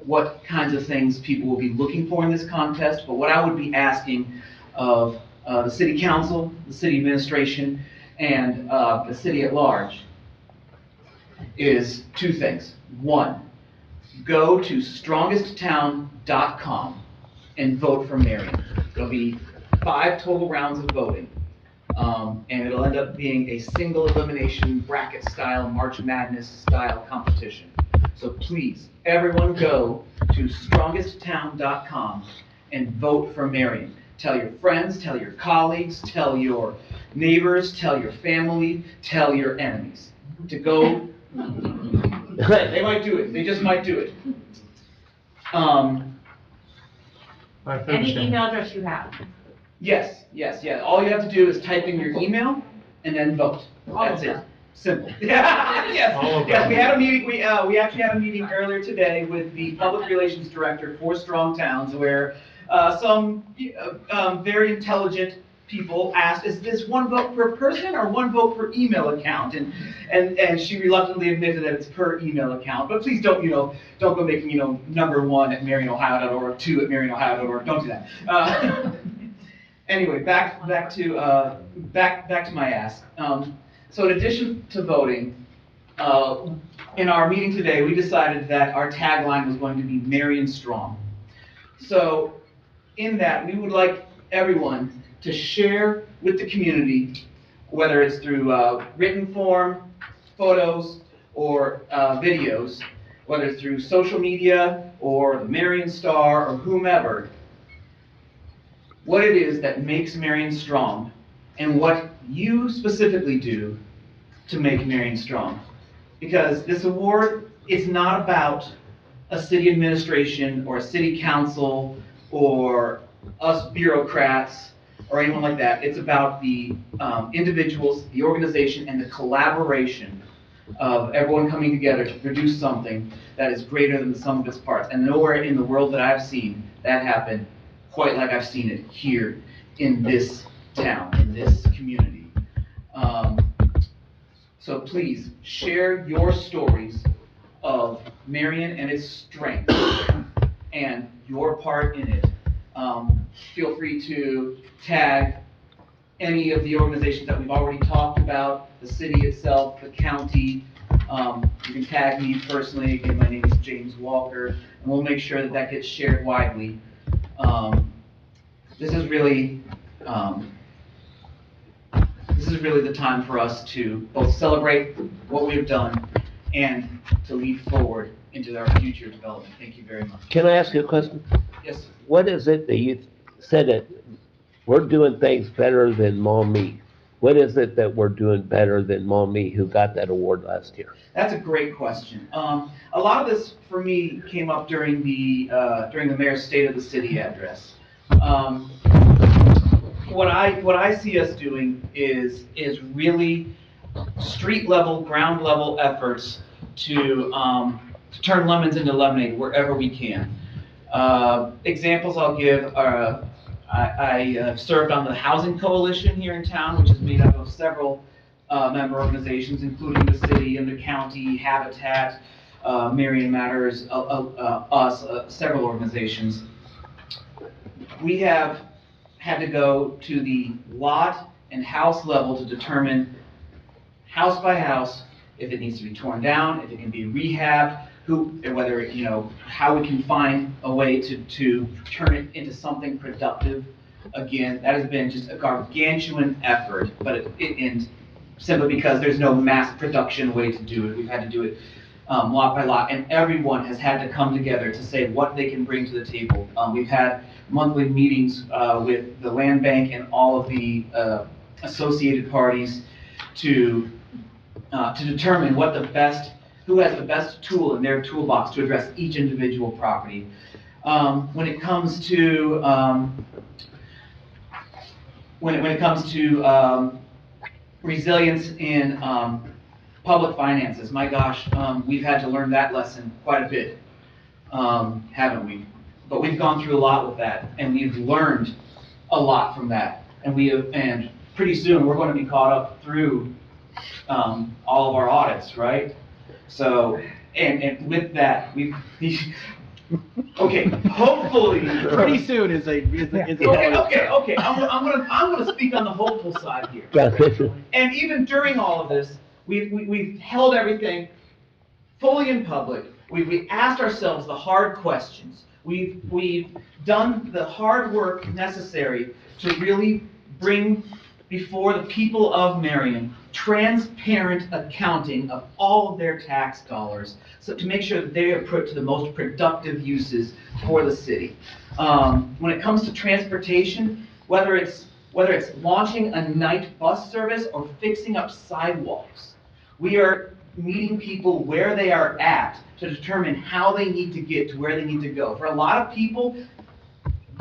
what kinds of things people will be looking for in this contest, but what I would be asking of the city council, the city administration, and the city at large is two things. One, go to strongesttown.com and vote for Marion. There'll be 5 total rounds of voting, and it'll end up being a single elimination bracket style, March Madness style competition. So please, everyone go to strongesttown.com and vote for Marion. Tell your friends, tell your colleagues, tell your neighbors, tell your family, tell your enemies to go. They might do it. They just might do it. Any email address you have? Yes. All you have to do is type in your email and then vote. That's it. Simple. Yes. We had a meeting. We actually had a meeting earlier today with the public relations director for Strong Towns, where some very intelligent people asked, "Is this one vote per person or one vote per email account?" And she reluctantly admitted that it's per email account. But please don't go making #1 at MarionOhio.org, 2 at MarionOhio.org. Don't do that. Anyway, back to my ask. So in addition to voting, in our meeting today, we decided that our tagline was going to be Marion Strong. So in that, we would like everyone to share with the community, whether it's through written form, photos, or videos, whether it's through social media or the Marion Star or whomever, what it is that makes Marion strong and what you specifically do to make Marion strong. Because this award is not about a city administration or a city council or us bureaucrats or anyone like that. It's about the individuals, the organization, and the collaboration of everyone coming together to produce something that is greater than the sum of its parts. And nowhere in the world that I've seen that happen quite like I've seen it here in this town, in this community. So please share your stories of Marion and its strength and your part in it. Feel free to tag any of the organizations that we've already talked about, the city itself, the county. You can tag me personally. Again, my name is James Walker, and we'll make sure that that gets shared widely. This is really the time for us to both celebrate what we have done and to lead forward into our future development. Thank you very much. Can I ask you a question? Yes, sir. What is it that you said that we're doing things better than Maumee? What is it that we're doing better than Maumee, who got that award last year? That's a great question. A lot of this for me came up during the mayor's State of the City address. What I see us doing is really street level, ground level efforts to turn lemons into lemonade wherever we can. Examples I'll give are I served on the Housing Coalition here in town, which is made up of several member organizations, including the city and the county, Habitat, Marion Matters, several organizations. We have had to go to the lot and house level to determine, house by house, if it needs to be torn down, if it can be rehabbed, whether, how we can find a way to turn it into something productive. Again, that has been just a gargantuan effort, but and simply because there's no mass production way to do it, we've had to do it lot by lot, and everyone has had to come together to say what they can bring to the table. We've had monthly meetings with the land bank and all of the associated parties to determine who has the best tool in their toolbox to address each individual property. When it comes to resilience in public finances, my gosh, we've had to learn that lesson quite a bit, haven't we? But we've gone through a lot with that, and we've learned a lot from that. And pretty soon we're going to be caught up through all of our audits, right? So, and with that, okay, hopefully. Pretty soon is a. Okay. I'm gonna speak on the hopeful side here. And even during all of this, we've held everything fully in public. We asked ourselves the hard questions. We've done the hard work necessary to really bring before the people of Marion transparent accounting of all of their tax dollars, so to make sure that they are put to the most productive uses for the city. When it comes to transportation, whether it's launching a night bus service or fixing up sidewalks, we are meeting people where they are at to determine how they need to get to where they need to go. For a lot of people,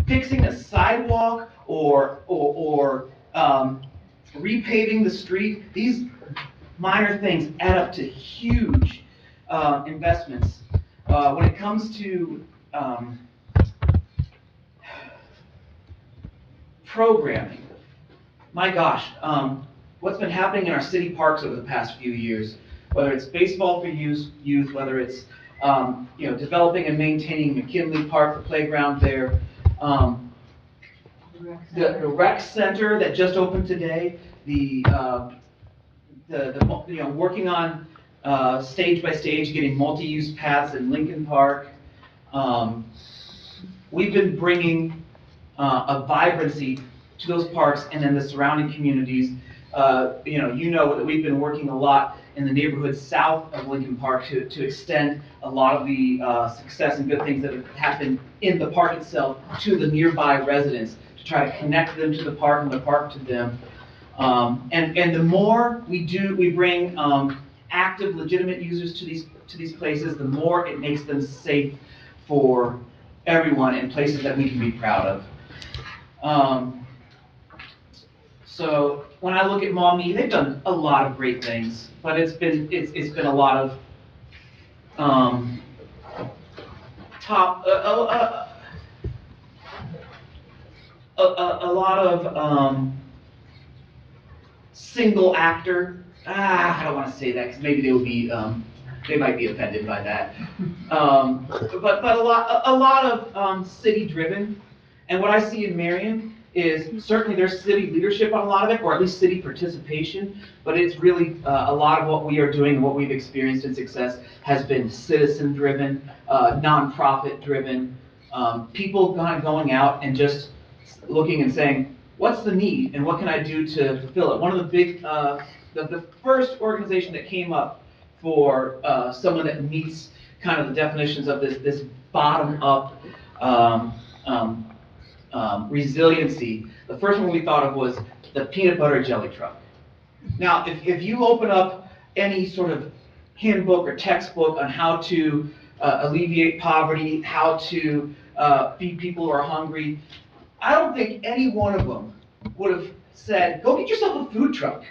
fixing a sidewalk or repaving the street, these minor things add up to huge investments. When it comes to programming, my gosh, what's been happening in our city parks over the past few years, whether it's baseball for youth, whether it's developing and maintaining McKinley Park, the playground there, the rec center that just opened today, working on stage by stage getting multi-use paths in Lincoln Park. we've been bringing a vibrancy to those parks and then the surrounding communities. You know that we've been working a lot in the neighborhood south of Lincoln Park to extend a lot of the success and good things that have happened in the park itself to the nearby residents, to try to connect them to the park and the park to them. And the more we bring active, legitimate users to these places, the more it makes them safe for everyone in places that we can be proud of. So when I look at Maumee, they've done a lot of great things, but it's been a lot of a lot of single actor. I don't want to say that because maybe they might be offended by that. But a lot of city driven, and what I see in Marion is certainly there's city leadership on a lot of it, or at least city participation, but it's really a lot of what we are doing and what we've experienced in success has been citizen-driven, nonprofit-driven, people kind of going out and just looking and saying, what's the need and what can I do to fulfill it? One of the big, the first organization that came up for someone that meets kind of the definitions of this bottom-up resiliency, the first one we thought of was the peanut butter jelly truck. Now, if you open up any sort of handbook or textbook on how to alleviate poverty, how to feed people who are hungry, I don't think any one of them would have said, go get yourself a food truck,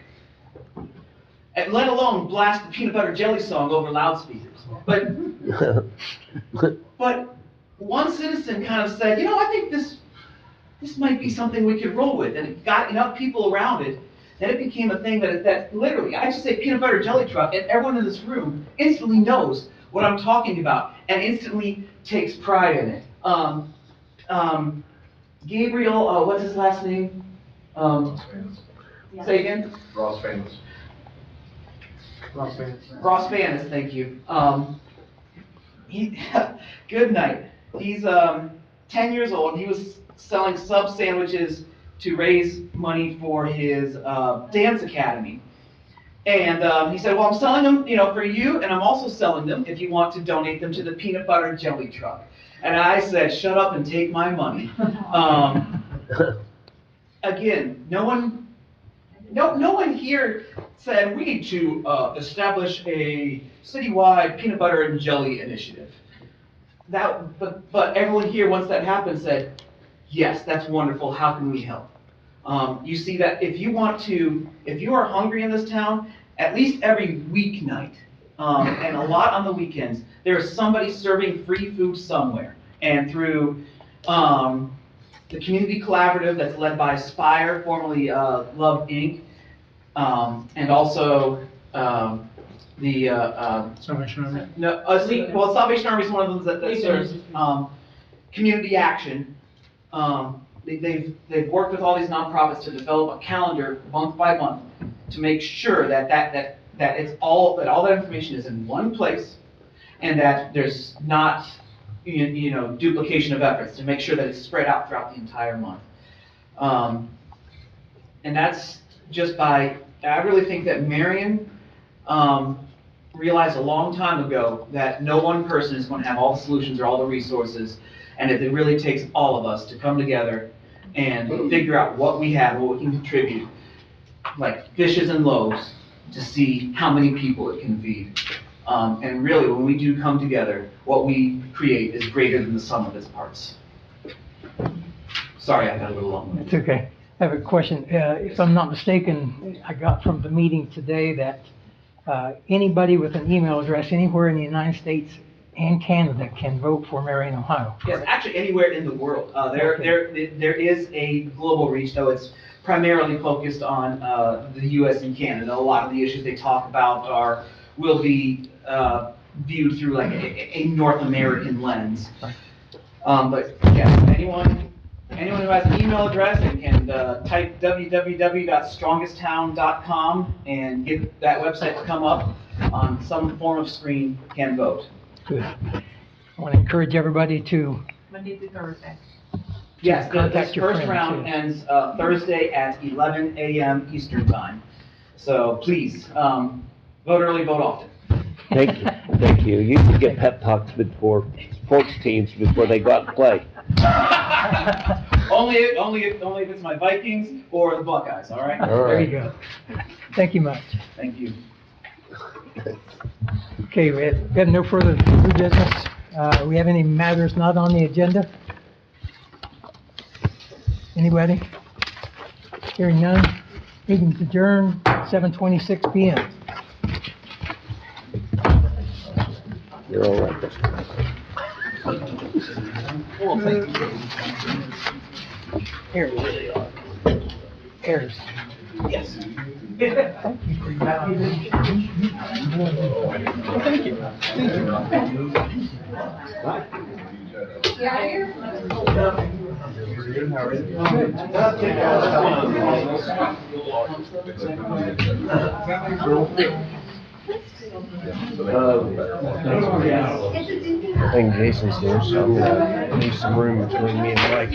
and let alone blast the peanut butter jelly song over loudspeakers. But one citizen kind of said, I think this might be something we could roll with, and it got enough people around it that it became a thing that literally, I just say peanut butter jelly truck, and everyone in this room instantly knows what I'm talking about and instantly takes pride in it. Gabriel, what's his last name? Say again? Ross Famous. Ross Bannis, thank you. Good night. He's 10 years old. He was selling sub sandwiches to raise money for his dance academy. And he said, well, I'm selling them, for you, and I'm also selling them if you want to donate them to the peanut butter jelly truck. And I said, shut up and take my money. Again, no one here said we need to establish a citywide peanut butter and jelly initiative. But everyone here, once that happened, said, yes, that's wonderful. How can we help? You see that if you are hungry in this town, at least every weeknight, and a lot on the weekends, there is somebody serving free food somewhere. And through the community collaborative that's led by Spire, formerly Love Inc., and also the Salvation Army. Salvation Army is one of them that serves community action. They've worked with all these nonprofits to develop a calendar month by month to make sure that all that information is in one place, and that there's not duplication of efforts, to make sure that it's spread out throughout the entire month. And that's just I really think that Marion realized a long time ago that no one person is going to have all the solutions or all the resources, and it really takes all of us to come together and figure out what we have, what we can contribute, like fishes and loaves, to see how many people it can feed. And really, when we do come together, what we create is greater than the sum of its parts. Sorry, I got a little long. It's okay. I have a question. If I'm not mistaken, I got from the meeting today that anybody with an email address anywhere in the United States and Canada can vote for Marion, Ohio. Yes, actually anywhere in the world. There is a global reach, though it's primarily focused on the U.S. and Canada. A lot of the issues they talk about will be viewed through like a North American lens. But yes, anyone who has an email address and can type www.strongesttown.com and get that website to come up on some form of screen can vote. Good. I want to encourage everybody to Monday through Thursday. Yes, this Contact your first friends, round yeah. ends Thursday at 11 a.m. Eastern Time. So please, vote early, vote often. Thank you, thank you. You can get pep talks before sports teams before they go out and play. Only if it's my Vikings or the Buckeyes, all right? All There right. you go. Thank you much. Thank you. Okay, we have no further new business. We have any matters not on the agenda? Anybody? Hearing none. Meeting's adjourned, 7:26 PM. You're all right. Here, really are. Here's. Yes. Thank you for your help. Thank you. I think Jason's here, so I'm gonna leave some room between me and Mike.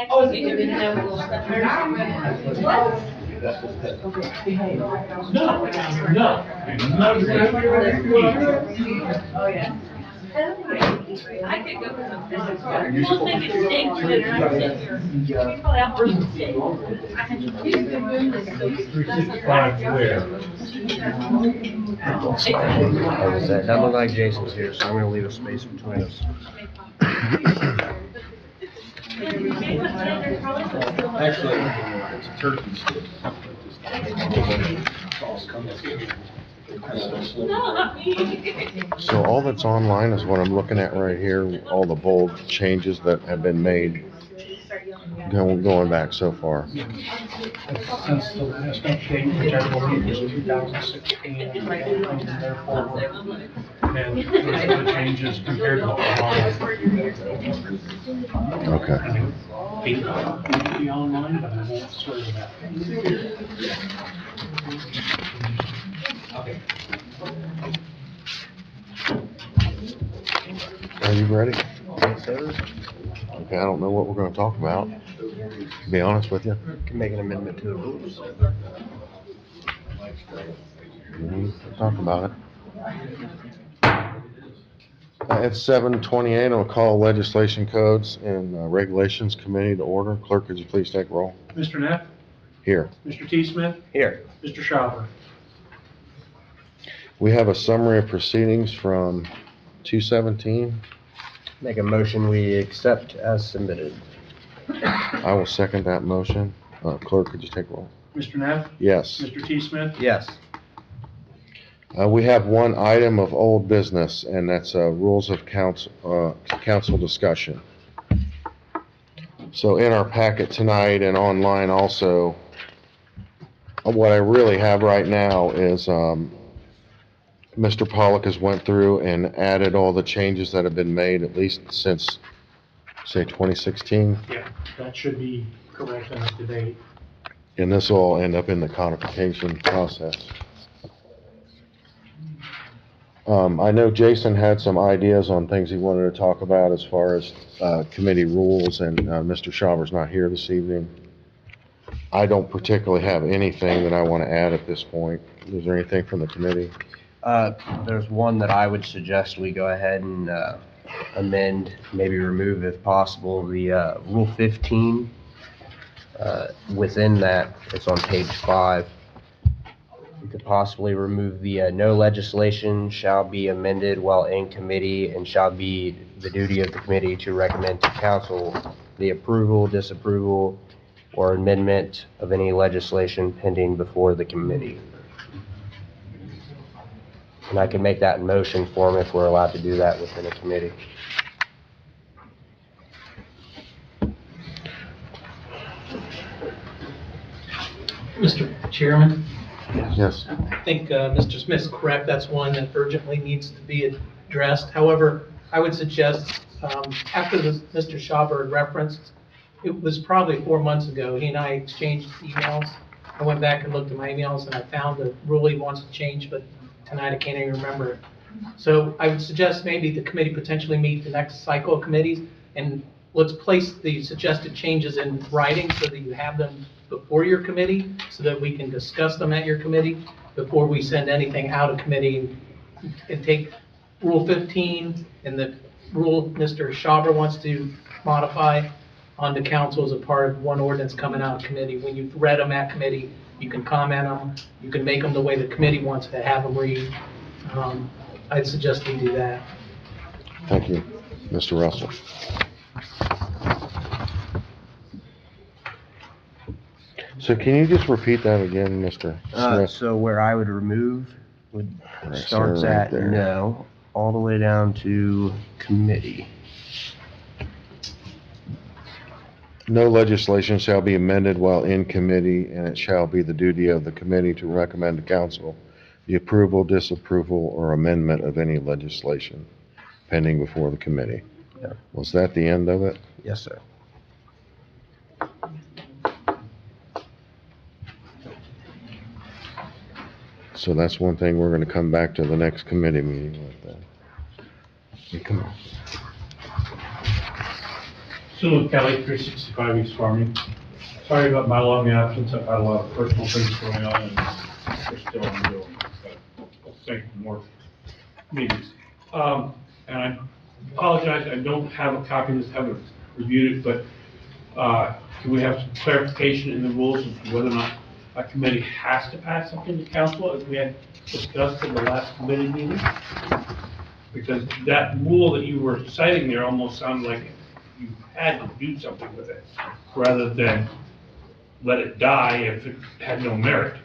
Oh, is it gonna have a little stuff? Oh, yeah. I could go for some business cards. You don't think it's steak for dinner, I'm sitting here. We probably out for some steak. Like I said, doesn't look like Jason's here, so I'm gonna leave a space between us. Actually, it's a turkey stick. So all that's online is what I'm looking at right here, all the bold changes that have been made going back so far. Since the last update, which I believe is 2016, and therefore, and there's no changes compared to what was on. Okay. I mean, it can be online, but I won't swear to that. Are you ready? Yes, sir. Okay, I don't know what we're gonna talk about, to be honest with you. Can make an amendment to the rules. Talk about it. At 7:28, I'll call Legislation Codes and Regulations Committee to order. Clerk, could you please take roll? Mr. Neff, Here. Mr. T. Smith, Here. Mr. Schauber. We have a summary of proceedings from 217. Make a motion, we accept as submitted. I will second that motion. Clerk, could you take roll? Mr. Neff, Yes. Mr. T. Smith, Yes. We have one item of old business, and that's rules of council discussion. So in our packet tonight and online also, what I really have right now is Mr. Pollock has went through and added all the changes that have been made, at least since, say, 2016. yeah, that should be correct and up to date. And this will all end up in the codification process. I know Jason had some ideas on things he wanted to talk about as far as committee rules, and Mr. Schauber's not here this evening. I don't particularly have anything that I want to add at this point. Is there anything from the committee? There's one that I would suggest we go ahead and amend, maybe remove if possible, the Rule 15. Within that, it's on page 5. We could possibly remove the no legislation shall be amended while in committee and shall be the duty of the committee to recommend to council the approval, disapproval, or amendment of any legislation pending before the committee. And I can make that in motion form if we're allowed to do that within a committee. Mr. Chairman, Yes. I think Mr. Smith's correct. That's one that urgently needs to be addressed. However, I would suggest, after Mr. Schauber referenced, it was probably 4 months ago, he and I exchanged emails, I went back and looked at my emails and I found the rule he wants to change, but tonight I can't even remember it. So I would suggest maybe the committee potentially meet the next cycle of committees, and let's place the suggested changes in writing so that you have them before your committee, so that we can discuss them at your committee before we send anything out of committee, and take Rule 15 and the rule Mr. Schauber wants to modify onto council as a part of one ordinance coming out of committee. When you've read them at committee, you can comment on them, you can make them the way the committee wants to have them read. I'd suggest we do that. Thank you. Mr. Russell. So can you just repeat that again, Mr. Smith? So where I would remove would Right, starts so right at there. no, all the way down to committee. No legislation shall be amended while in committee, and it shall be the duty of the committee to recommend to council the approval, disapproval, or amendment of any legislation pending before the committee. Yeah. Was that the end of it? Yes, sir. So that's one thing we're gonna come back to the next committee meeting with that. Come on. Sue Kelly, 365 East Farming. Sorry about my long absence. I've had a lot of personal things going on and we're still ongoing. But thank you for more meetings. And I apologize, I don't have a copy of this, haven't reviewed it, but can we have some clarification in the rules as to whether or not a committee has to pass something to council as we had discussed in the last committee meeting? Because that rule that you were citing there almost sounded like you had to do something with it, rather than let it die if it had no merit.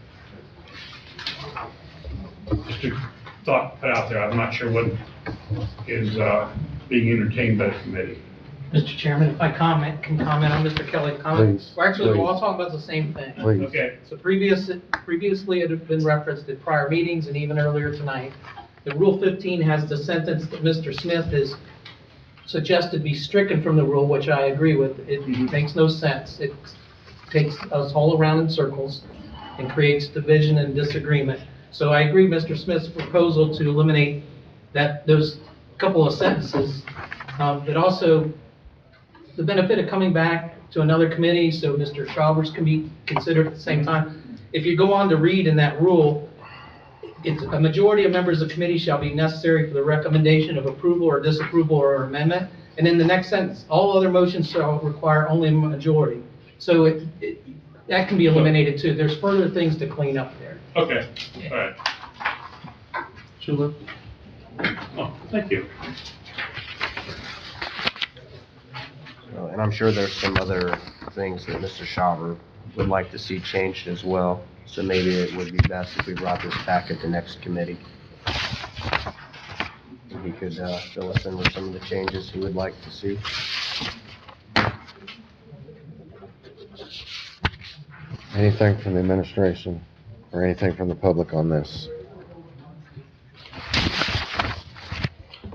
Just a thought put out there, I'm not sure what is being entertained by the committee. Mr. Chairman, if I can comment on Mr. Kelly's comment? Please, Well, actually, we're all please. talking about the same thing. Please. Okay, So previously it had been referenced at prior meetings and even earlier tonight. The Rule 15 has the sentence that Mr. Smith has suggested be stricken from the rule, which I agree with. It makes no sense. It takes us all around in circles and creates division and disagreement. So I agree Mr. Smith's proposal to eliminate those couple of sentences, but also the benefit of coming back to another committee so Mr. Schauber's can be considered at the same time. If you go on to read in that rule, it's a majority of members of the committee shall be necessary for the recommendation of approval or disapproval or amendment. And in the next sentence, all other motions shall require only a majority. So that can be eliminated too. There's further things to clean up there. okay, all right. Schuler? Oh, thank you. And I'm sure there's some other things that Mr. Schauber would like to see changed as well. So maybe it would be best if we brought this back at the next committee. He could fill us in with some of the changes he would like to see. Anything from the administration or anything from the public on this?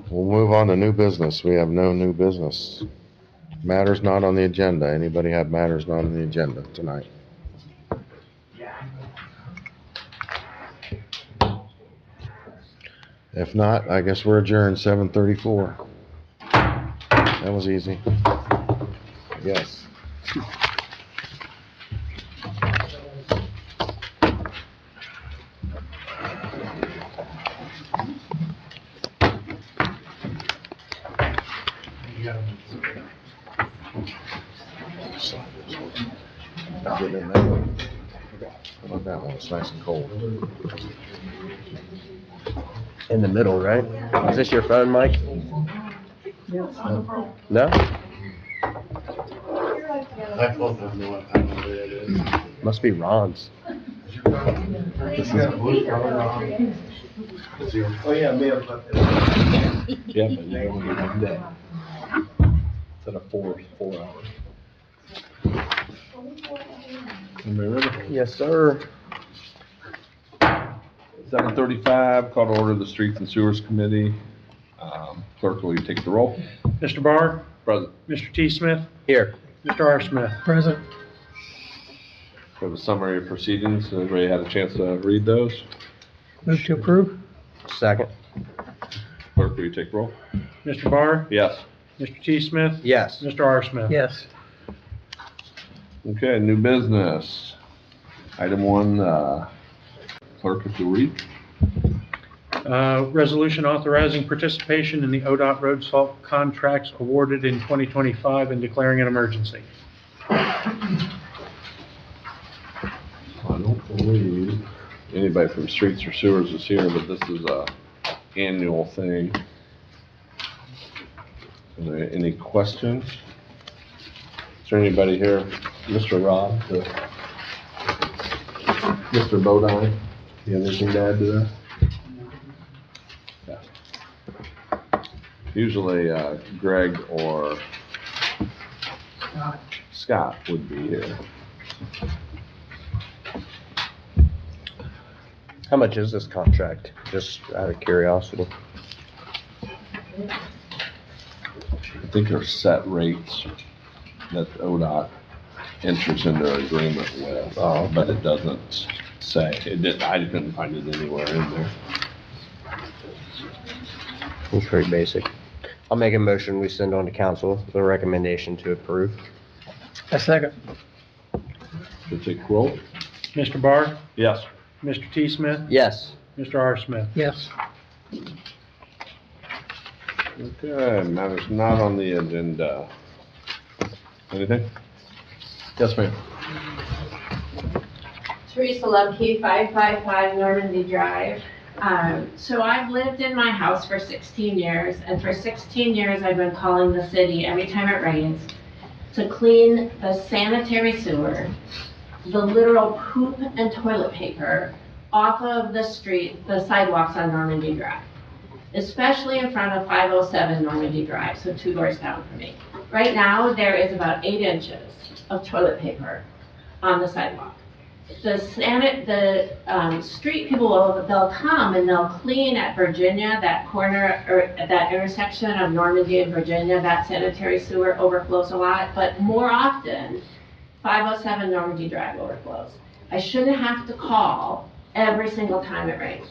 We'll move on to new business. We have no new business. Matters not on the agenda. Anybody have matters not on the agenda tonight? If not, I guess we're adjourned 7:34. That was easy. Yes. Getting in that one. How about that one? It's nice and cold. In the middle, right? Is this your phone, Mike? No? I don't have no idea what it is. Must be Ron's. This is blue color. Oh, yeah, man. Yeah, but you don't get like that. Instead of 4 hours. Yes, sir. 7:35, call to order the Streets and Sewers Committee. Clerk, will you take the roll? Mr. Barr, Present. Mr. T. Smith, Here. Mr. R. Smith. Present. We have a summary of proceedings. Everybody had a chance to read those? Move to approve? Second. Clerk, will you take roll? Mr. Barr? Yes. Mr. T. Smith? Yes. Mr. R. Smith? Yes. Okay, new business. Item 1, clerk, if you read. Resolution authorizing participation in the ODOT road salt contracts awarded in 2025 and declaring an emergency. I don't believe anybody from Streets or Sewers is here, but this is a annual thing. Are there any questions? Is there anybody here? Mr. Rob, Mr. Bodine, you have anything to add to that? Yeah. Usually, Greg or Scott would be here. How much is this contract? Just out of curiosity. I think there's set rates that ODOT enters into an agreement with, but it doesn't say. I couldn't find it anywhere in there. It's pretty basic. I'll make a motion, we send on to council the recommendation to approve. A second? To take roll? Mr. Barr? Yes. Mr. T. Smith? Yes. Mr. R. Smith? Yes. Okay, matters not on the agenda. Anything? Yes, ma'am. Teresa Lemke, 555 Normandy Drive. So I've lived in my house for 16 years, and for 16 years I've been calling the city every time it rains to clean the sanitary sewer, the literal poop and toilet paper off of the street, the sidewalks on Normandy Drive, especially in front of 507 Normandy Drive, so 2 doors down from me. Right now, there is about 8 inches of toilet paper on the sidewalk. The street people, they'll come and they'll clean at Virginia, that corner, or that intersection of Normandy and Virginia, that sanitary sewer overflows a lot, but more often, 507 Normandy Drive overflows. I shouldn't have to call every single time it rains.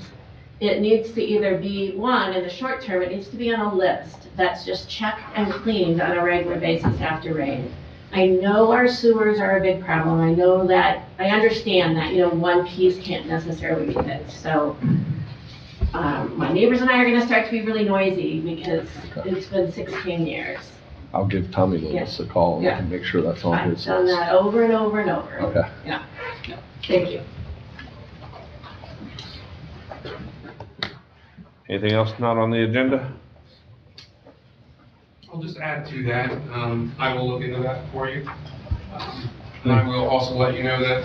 It needs to either be, one, in the short term, it needs to be on a list that's just checked and cleaned on a regular basis after rain. I know our sewers are a big problem. I know that, I understand that, one piece can't necessarily be fixed. So my neighbors and I are gonna start to be really noisy because it's been 16 years. I'll give Tommy Lewis a call and Yeah. make sure that's on I've his done list. that over and over and over. Okay. Yeah, thank you. Anything else not on the agenda? I'll just add to that, I will look into that for you. And I will also let you know that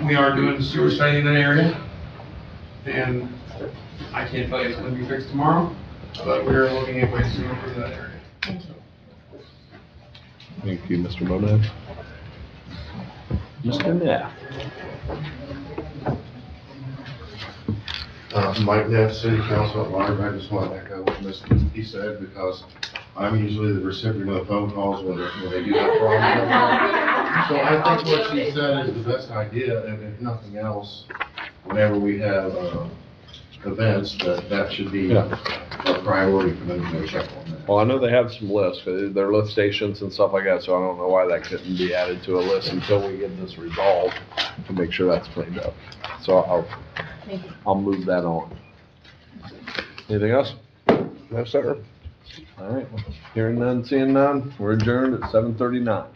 we are doing a sewer study in that area. And I can't tell you it's gonna be fixed tomorrow, but we're looking at ways to improve that area. Thank you, Mr. Bonan. Mr. Neff. Mike Neff, City Council at large, I just want to echo what Mr. P said, because I'm usually the recipient of phone calls when they do have problems. So I think what she said is the best idea, and if nothing else, whenever we have, events, that should be a priority for them to go check on that. Well, I know they have some lists, they're lift stations and stuff like that, so I don't know why that couldn't be added to a list until we get this resolved to make sure that's cleaned up. So I'll move that on. Anything else? No, sir. All right, hearing none, seeing none, we're adjourned at 7:39.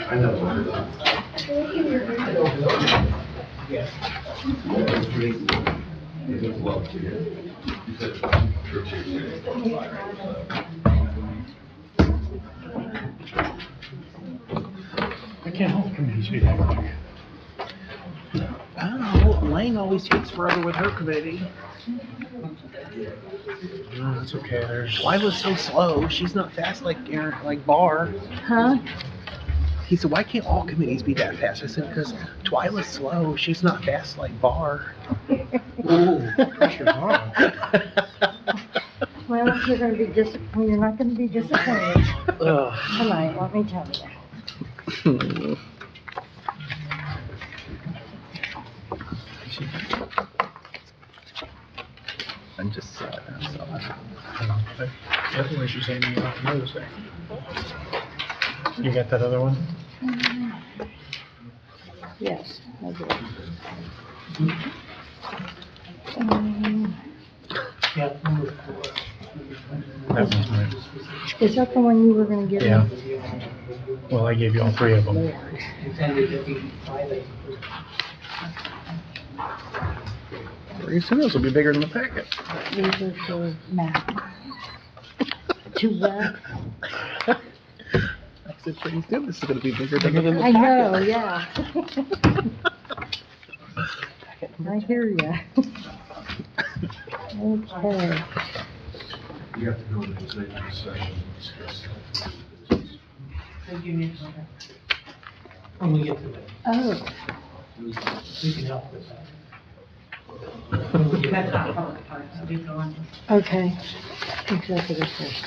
I know. Yes. I can't hold committees be that quick. I don't know, Lang always takes forever with her committee. No, that's okay, there's. Twyla's so slow, she's not fast like Aaron, like Barr. Huh? He said, why can't all committees be that fast? I said, because Twyla's slow, she's not fast like Barr. Ooh, pressure's on. Well, you're gonna be you're not gonna be disappointed tonight, let me tell you. I'm just sad. Definitely she's aiming at another thing. You got that other one? Yes, I do. That one's mine. Is that the one you were gonna give me? Yeah. Well, I gave you all three of them. Pretty soon those will be bigger than the packet. These are for Matt. Too bad. I said pretty soon this is gonna be bigger than the I packet. know, yeah. I hear ya. Okay. You have to go into executive session. When we get to that, Oh, we can help with that. That's not public part, so we go on. okay. Executive session.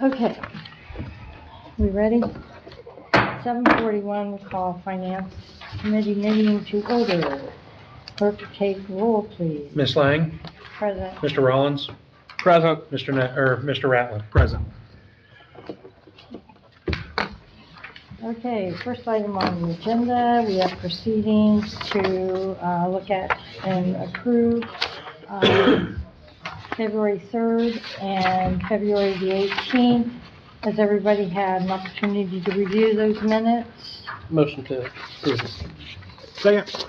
Okay. We ready? 7:41, we call Finance Committee meeting to order. Clerk, take roll, please. Ms. Lang, Present. Mr. Rollins. Present. Mr. Rattler. Present. Okay, first item on the agenda, we have proceedings to look at and approve February 3rd and February the 18th. Has everybody had an opportunity to review those minutes? Motion to approve. Second.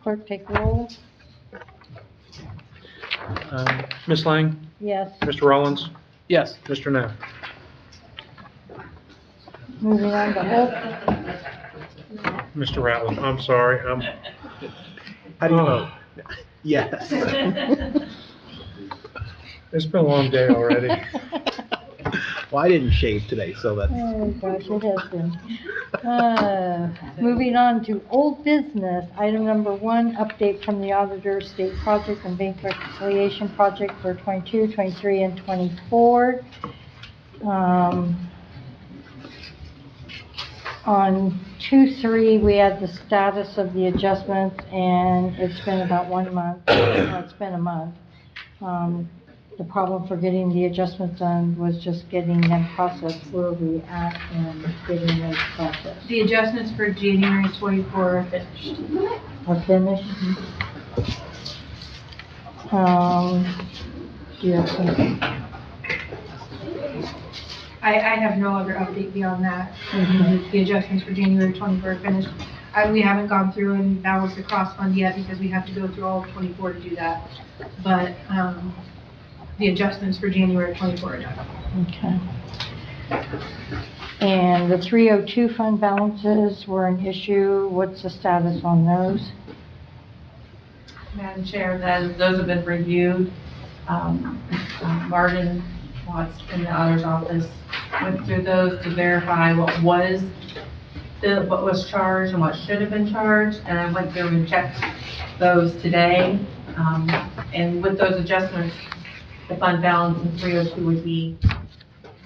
Clerk, take roll. Ms. Lang, Yes. Mr. Rollins. Yes. Mr. Neff. Moving on to Holt. Mr. Rattler, I'm sorry, how do you vote? Yes. It's been a long day already. Well, I didn't shave today, so that's. Oh, gosh, it has been. Moving on to old business, item number 1, update from the auditor, state project and bank reconciliation project for 22, 23, and 24. On 2-3, we had the status of the adjustments, and it's been about 1 month, well, it's been a month. The problem for getting the adjustments done was just getting them processed. Where are we at in getting those processed? The adjustments for January 24 are finished. Are finished? Do you have something? I have no other update beyond that. The adjustments for January 24 are finished. We haven't gone through and balanced the cross fund yet because we have to go through all of 24 to do that. But, the adjustments for January 24 are done. Okay. And the 302 fund balances were an issue. What's the status on those? Madam Chair, those have been reviewed. Martin Watts in the auditor's office went through those to verify what was charged and what should have been charged, and I went through and checked those today. And with those adjustments, the fund balance in 302 would be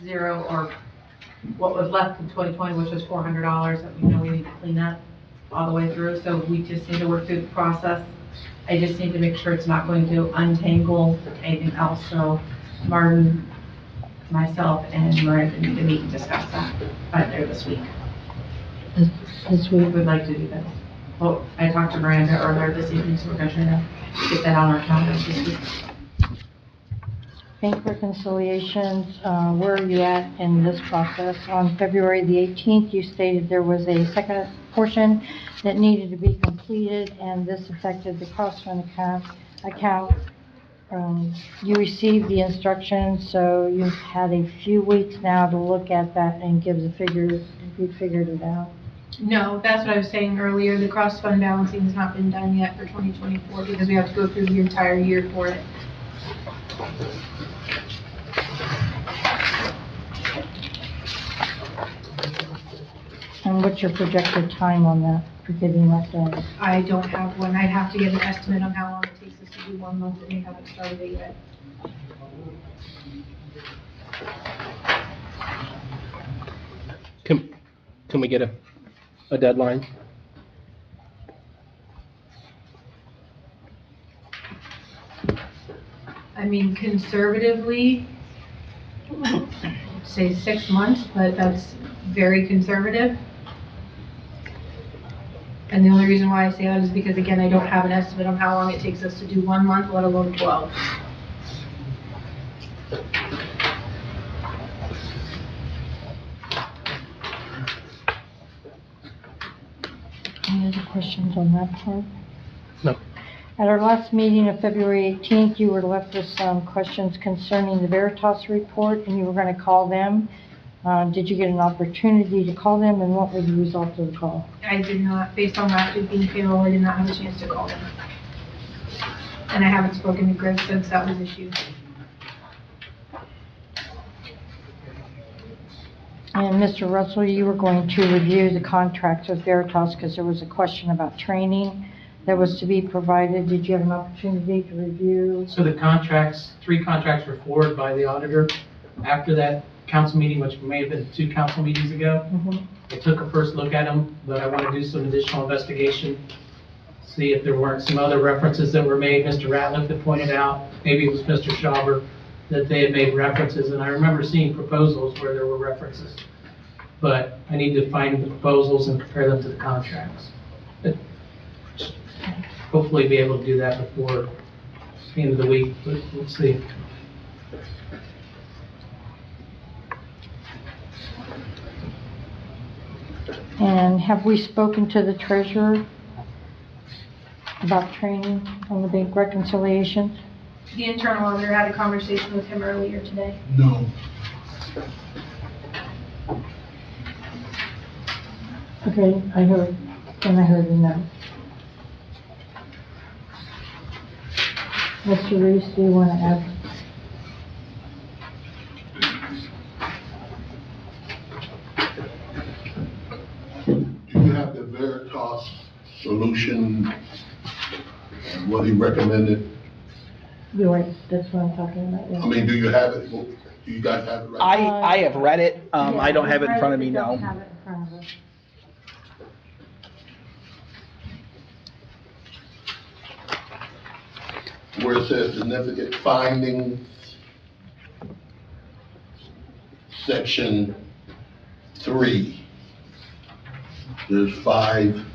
zero, or what was left in 2020, which was $400 that we know we need to clean up all the way through. So we just need to work through the process. I just need to make sure it's not going to untangle anything else. So Martin, myself, and Miranda need to meet and discuss that by there this week. This week? Would like to do that. Well, I talked to Miranda earlier this evening, so we're going to get that on our calendar this week. Bank reconciliations, where are you at in this process? On February the 18th, you stated there was a second portion that needed to be completed, and this affected the cross fund account. You received the instructions, so you've had a few weeks now to look at that and give the figures, if you figured it out. No, that's what I was saying earlier. The cross fund balancing has not been done yet for 2024 because we have to go through the entire year for it. And what's your projected time on that, for getting that done? I don't have one. I'd have to get an estimate on how long it takes us to do 1 month, and we haven't started it yet. Can we get a deadline? I mean, conservatively, say 6 months, but that's very conservative. And the only reason why I say that is because, again, I don't have an estimate on how long it takes us to do 1 month, let alone 12. Any other questions on that part? No. At our last meeting of February 18th, you were left with some questions concerning the Veritas report, and you were going to call them. Did you get an opportunity to call them, and what was the result of the call? I did not, based on last week being payroll, I did not have a chance to call them. And I haven't spoken to Greg since that was issued. And Mr. Russell, you were going to review the contracts with Veritas because there was a question about training that was to be provided. Did you have an opportunity to review? So the contracts, 3 contracts were forwarded by the auditor after that council meeting, which may have been 2 council meetings ago. I took a first look at them, but I want to do some additional investigation, see if there weren't some other references that were made. Mr. Ratliff had pointed out, maybe it was Mr. Schauber, that they had made references, and I remember seeing proposals where there were references. But I need to find the proposals and compare them to the contracts. But hopefully be able to do that before the end of the week, but we'll see. And have we spoken to the treasurer about training on the bank reconciliations? The internal auditor had a conversation with him earlier today. No. Okay, I heard a no. Mr. Reese, do you want to add? Do you have the Veritas solution and what he recommended? You're right, that's what I'm talking about, yeah. I mean, do you have it? Do you guys have it right? I have read it. I don't have it in front of me now. Don't have it in front of us. Where it says significant findings, section 3. There's 5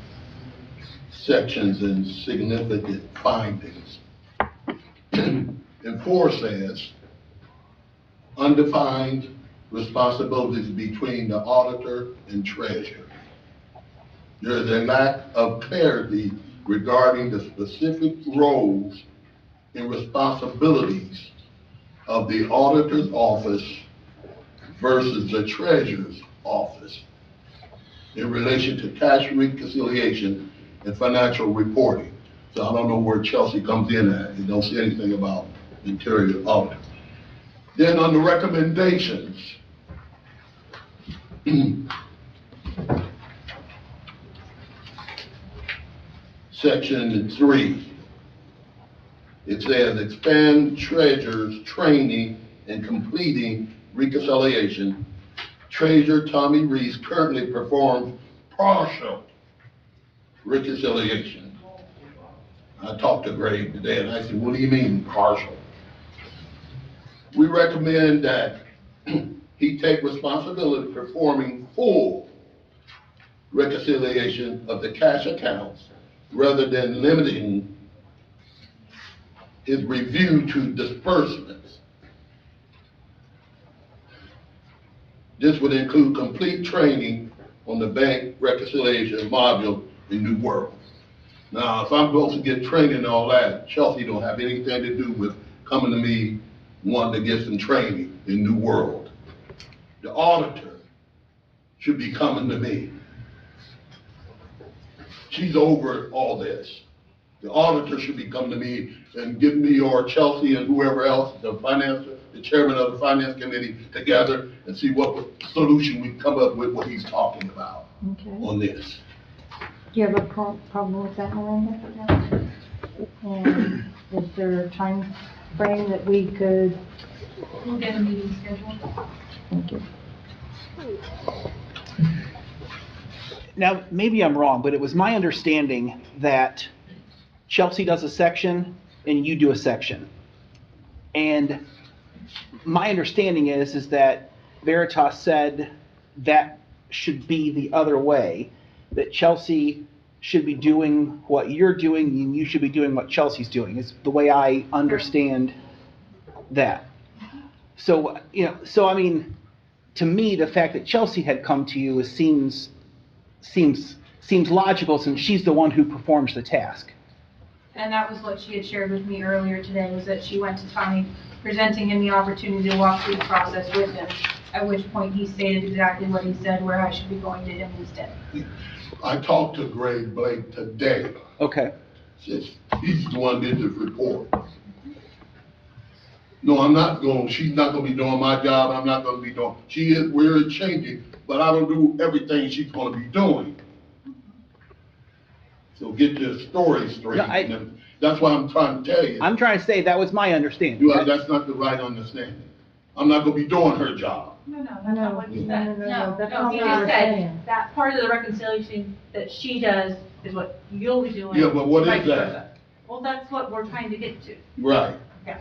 sections in significant findings. And 4 says, undefined responsibilities between the auditor and treasurer. There is a lack of clarity regarding the specific roles and responsibilities of the auditor's office versus the treasurer's office in relation to cash reconciliation and financial reporting. So I don't know where Chelsea comes in at. You don't see anything about interior audit. Then on the recommendations, section 3, it says expand treasurer's training and completing reconciliation. Treasurer Tommy Reese currently performs partial reconciliation. I talked to Greg today and I said, what do you mean partial? We recommend that he take responsibility for performing full reconciliation of the cash accounts rather than limiting his review to disbursements. This would include complete training on the bank reconciliation module in New World. Now, if I'm supposed to get training and all that, Chelsea don't have anything to do with coming to me wanting to get some training in New World. The auditor should be coming to me. She's over all this. The auditor should be coming to me and giving me, or Chelsea and whoever else, the finance the chairman of the finance committee together and see what solution we come up with, what he's talking about Okay. on this. Do you have a problem with that, Miranda? And is there a time frame that we could? We'll get a meeting scheduled. Thank you. Now, maybe I'm wrong, but it was my understanding that Chelsea does a section and you do a section. And my understanding is that Veritas said that should be the other way, that Chelsea should be doing what you're doing and you should be doing what Chelsea's doing, is the way I understand that. So, I mean, to me, the fact that Chelsea had come to you seems logical since she's the one who performs the task. And that was what she had shared with me earlier today, was that she went to Tommy, presenting him the opportunity to walk through the process with him, at which point he stated exactly what he said, where I should be going to him instead. I talked to Greg Blake today. Okay. He's the one that did this report. No, she's not gonna be doing my job, I'm not gonna be doing, we're changing, but I don't do everything she's gonna be doing. So get your story straight. No, that's what I'm trying to tell you. I'm trying to say that was my understanding. That's not the right understanding. I'm not gonna be doing her job. No, that's not what he said. No, that's No, not he what just we're said saying. that part of the reconciliation that she does is what you'll be doing. Yeah, but what is vice that? versa. Well, that's what we're trying to get to. Right. Yeah,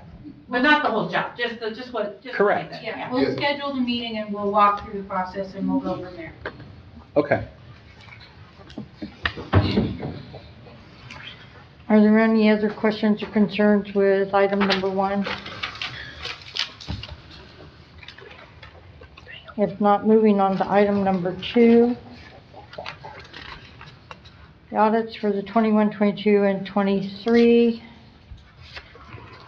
but not the whole job, just what. Correct. Yeah, we'll schedule the meeting and we'll walk through the process and we'll go from there. Okay. Are there any other questions or concerns with item number 1? If not, moving on to item number 2. The audits for the 21, 22, and 23.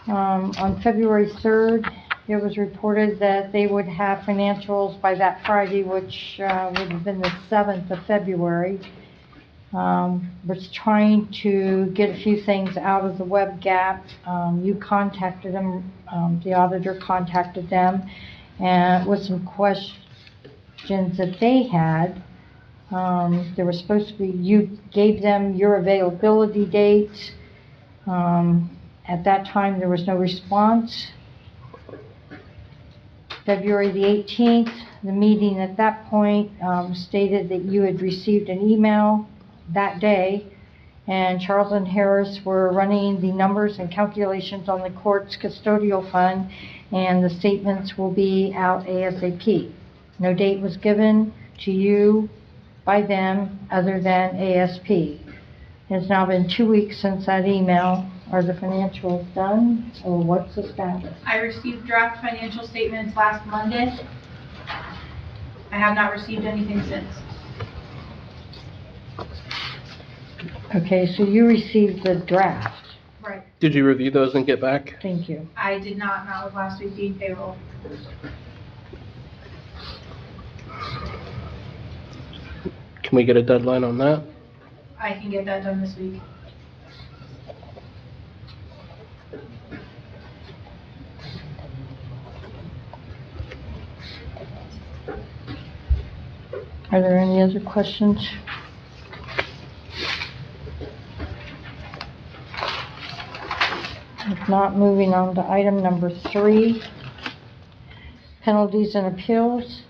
On February 3rd, it was reported that they would have financials by that Friday, which would have been the 7th of February. Was trying to get a few things out of the web gap. You contacted them, the auditor contacted them, and with some questions that they had. There was supposed to be, you gave them your availability dates. At that time, there was no response. February the 18th, the meeting at that point stated that you had received an email that day, and Charles and Harris were running the numbers and calculations on the court's custodial fund, and the statements will be out ASAP. No date was given to you by them other than ASP. It has now been 2 weeks since that email. Are the financials done, or what's the status? I received draft financial statements last Monday. I have not received anything since. Okay, so you received the draft. Right. Did you review those and get back? Thank you. I did not with last week being payroll. Can we get a deadline on that? I can get that done this week. Are there any other questions? If not, moving on to item number 3, penalties and appeals.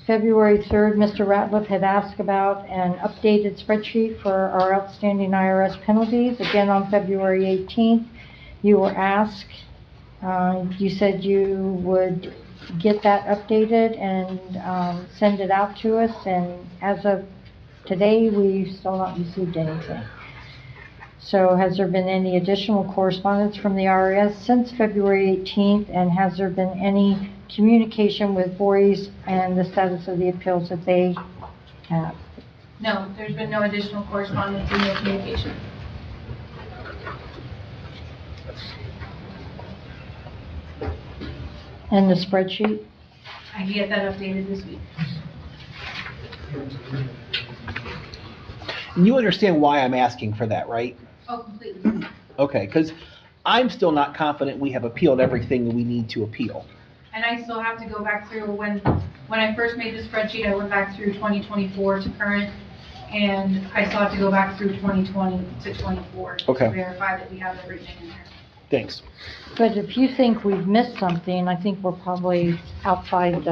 February 3rd, Mr. Ratliff had asked about an updated spreadsheet for our outstanding IRS penalties. Again, on February 18th, you were asked, you said you would get that updated and send it out to us, and as of today, we've still not received anything. So has there been any additional correspondence from the IRS since February 18th, and has there been any communication with Voorhees and the status of the appeals that they have? No, there's been no additional correspondence and no communication. And the spreadsheet? I can get that updated this week. And you understand why I'm asking for that, right? Oh, completely. Okay, because I'm still not confident we have appealed everything that we need to appeal. And I still have to go back through, when I first made the spreadsheet, I went back through 2024 to current, and I still have to go back through 2020 to 24 to Okay. verify that we have everything in there. Thanks. But if you think we've missed something, I think we're probably outside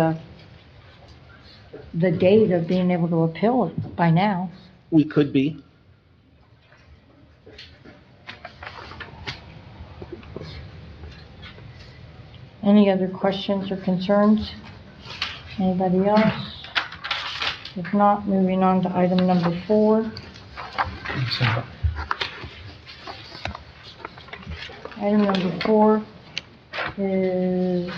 the date of being able to appeal it by now. We could be. Any other questions or concerns? Anybody else? If not, moving on to item number 4. Item number 4 is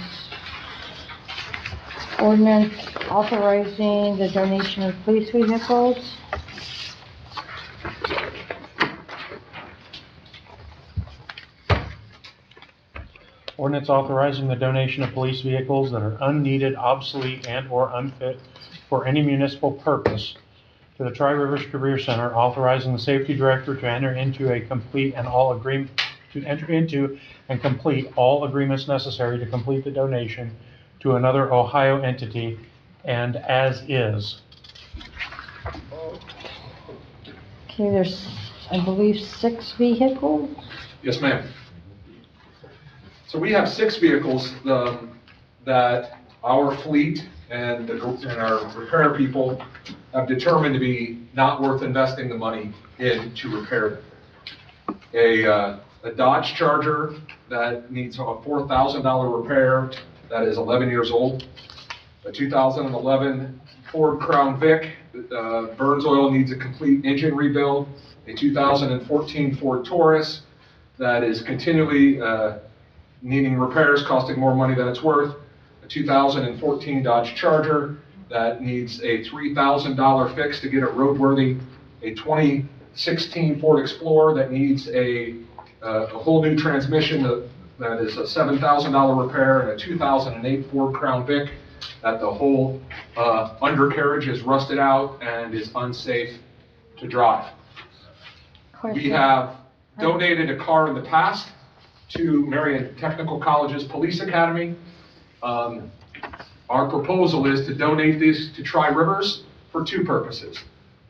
ordinance authorizing the donation of police vehicles. Ordinance authorizing the donation of police vehicles that are unneeded, obsolete, and/or unfit for any municipal purpose to the Tri-Rivers Career Center, authorizing the safety director to enter into and complete all agreements necessary to complete the donation to another Ohio entity, and as is. Okay, there's, I believe, 6 vehicles. Yes, ma'am. So we have 6 vehicles that our fleet and our repair people have determined to be not worth investing the money in to repair them. A Dodge Charger that needs a $4,000 repair that is 11 years old. A 2011 Ford Crown Vic, burns oil, needs a complete engine rebuild. A 2014 Ford Taurus that is continually needing repairs, costing more money than it's worth. A 2014 Dodge Charger that needs a $3,000 fix to get it roadworthy. A 2016 Ford Explorer that needs a whole new transmission that is a $7,000 repair, and a 2008 Ford Crown Vic that the whole undercarriage is rusted out and is unsafe to drive. We have donated a car in the past to Marion Technical College's Police Academy. Our proposal is to donate these to Tri-Rivers for 2 purposes.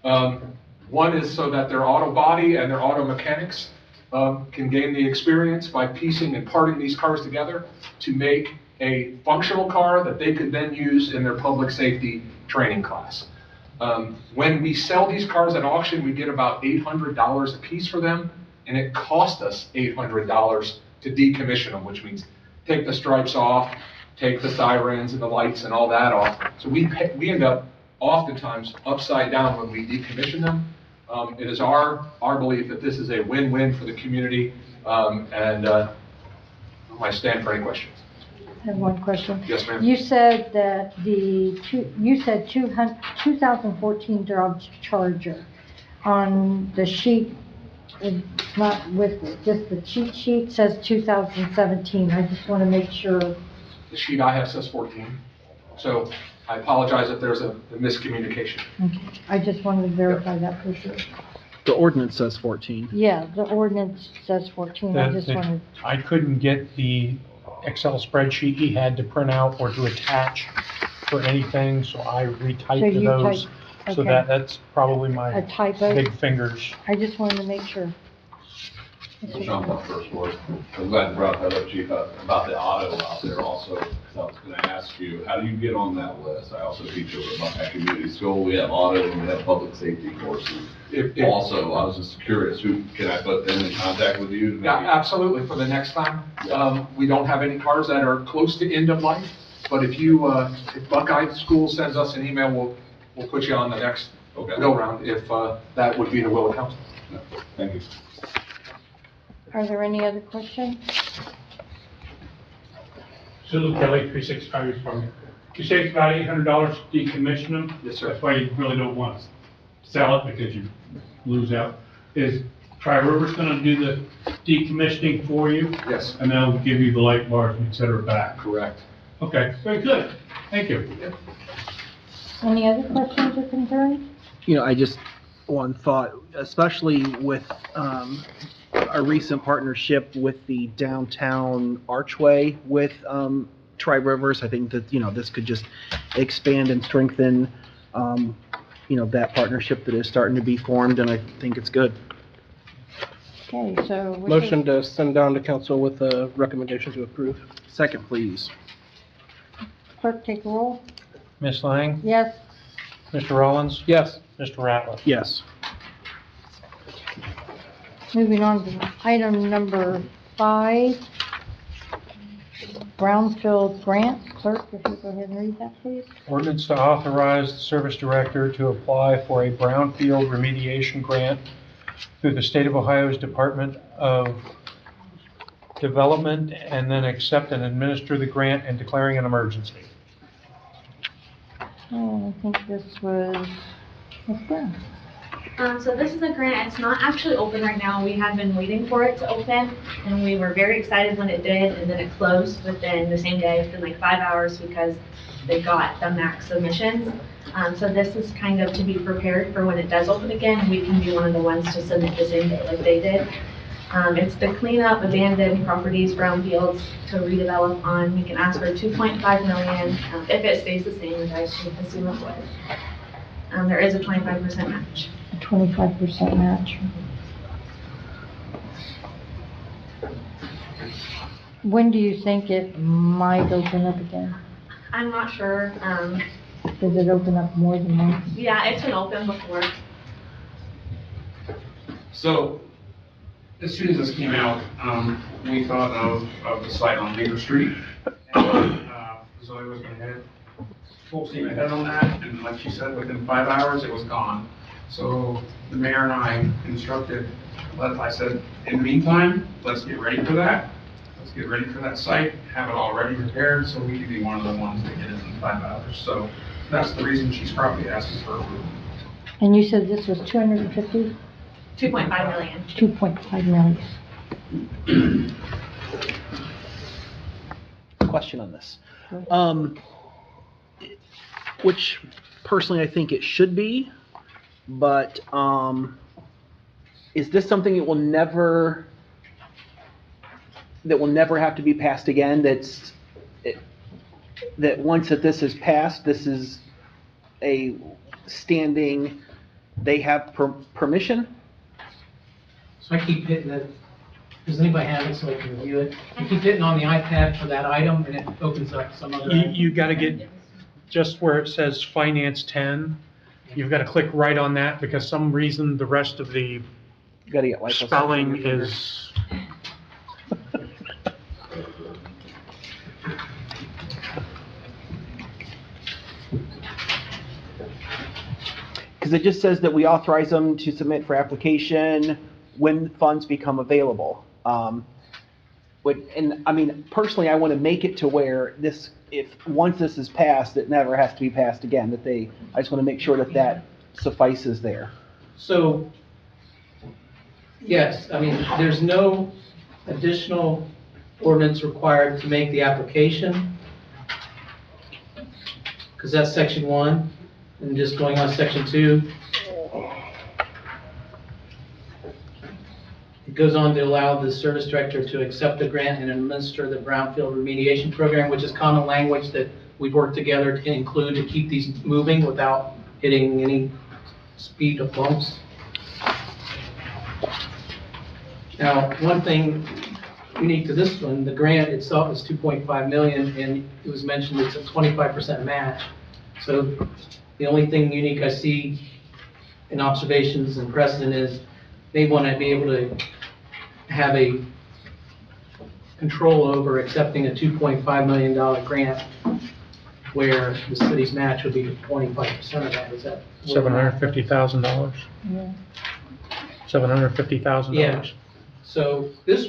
One is so that their auto body and their auto mechanics can gain the experience by piecing and parting these cars together to make a functional car that they could then use in their public safety training class. When we sell these cars at auction, we get about $800 a piece for them, and it costs us $800 to decommission them, which means take the stripes off, take the sirens and the lights and all that off. So we end up oftentimes upside down when we decommission them. It is our belief that this is a win-win for the community, and I stand for any questions. I have one question. Yes, ma'am. You said that you said 2014 Dodge Charger. On the sheet, it's not with it, just the cheat sheet says 2017. I just want to make sure. The sheet I have says 14, so I apologize if there's a miscommunication. Okay. I just wanted to verify that for sure. The ordinance says 14. Yeah, the ordinance says 14. I just wanted. I couldn't get the Excel spreadsheet he had to print out or to attach for anything, so I So retyped you those. typed- So okay. that's probably my A typo? big fingers. I just wanted to make sure. I'll jump on first word. I'm glad you brought that up, Chief, about the auto out there also. 'Cause I was gonna ask you, how do you get on that list? I also teach over at Buckeye Community School. We have auto and we have public safety courses. Also, I was just curious, who, can I put them in contact with you? Yeah, absolutely, for the next time. We don't have any cars that are close to end of life, but if Buckeye School sends us an email, we'll put you on the next go-round if that would be the will of council. Thank you. Are there any other questions? Sue Kelly, 365 East Farm. You say it's about $800 to decommission them? Yes, sir. That's why you really don't want to sell it, because you lose out. Is Tri-Rivers going to do the decommissioning for you? Yes. And they'll give you the light bars, et cetera, back? Correct. Okay, very good. Thank you. Any other questions or concerns? I just, one thought, especially with a recent partnership with the downtown archway with Tri-Rivers. I think that, this could just expand and strengthen, that partnership that is starting to be formed, and I think it's good. Okay, so. Motion to send down to council with a recommendation to approve. Second, please. Clerk, take a roll. Ms. Lang? Yes. Mr. Rollins? Yes. Mr. Ratliff? Yes. Moving on to item number 5, Brownfield Grant. Clerk, if you go ahead and read that, please. Ordinance to authorize the service director to apply for a brownfield remediation grant through the State of Ohio's Department of Development, and then accept and administer the grant and declaring an emergency. Oh, I think this was, what's that? So this is a grant, it's not actually open right now, we have been waiting for it to open, and we were very excited when it did, and then it closed within the same day, within like 5 hours, because they got the max submissions. So this is kind of to be prepared for when it does open again, we can be one of the ones to submit the same day like they did. It's to clean up abandoned properties, brownfields, to redevelop on. We can ask for 2.5 million, if it stays the same, which I should assume it would. There is a 25% match. A 25% match. When do you think it might open up again? I'm not sure. Does it open up more than once? Yeah, it's been open before. So, as soon as this came out, we thought of the site on Maker Street. And, Zoe was gonna head full steam ahead on that, and like she said, within 5 hours, it was gone. So the mayor and I instructed, I said, in the meantime, let's get ready for that. Let's get ready for that site, have it all ready prepared, so we can be one of the ones that get it in 5 hours. So that's the reason she's probably asking for approval. And you said this was 250? 2.5 million. 2.5 million. Question on this. Which personally I think it should be, but is this something that will never have to be passed again? That once that this is passed, this is a standing, they have permission? So I keep hitting it. Does anybody have it so I can review it? I keep hitting on the iPad for that item and it opens up some other. You gotta get just where it says Finance 10, you've gotta click right on that, because some reason the rest of the You gotta get like spelling is. Because it just says that we authorize them to submit for application when funds become available. And I mean, personally, I want to make it to where once this is passed, it never has to be passed again, I just want to make sure that suffices there. So, yes, I mean, there's no additional ordinance required to make the application, because that's section 1, and just going on section 2. It goes on to allow the service director to accept the grant and administer the brownfield remediation program, which is common language that we've worked together to include to keep these moving without hitting any speed of bumps. Now, one thing unique to this one, the grant itself is 2.5 million, and it was mentioned it's a 25% match. So the only thing unique I see in observations and precedent is they want to be able to have a control over accepting a $2.5 million grant where the city's match would be 25% of that. Is that? $750,000. Yeah. $750,000. Yeah. So this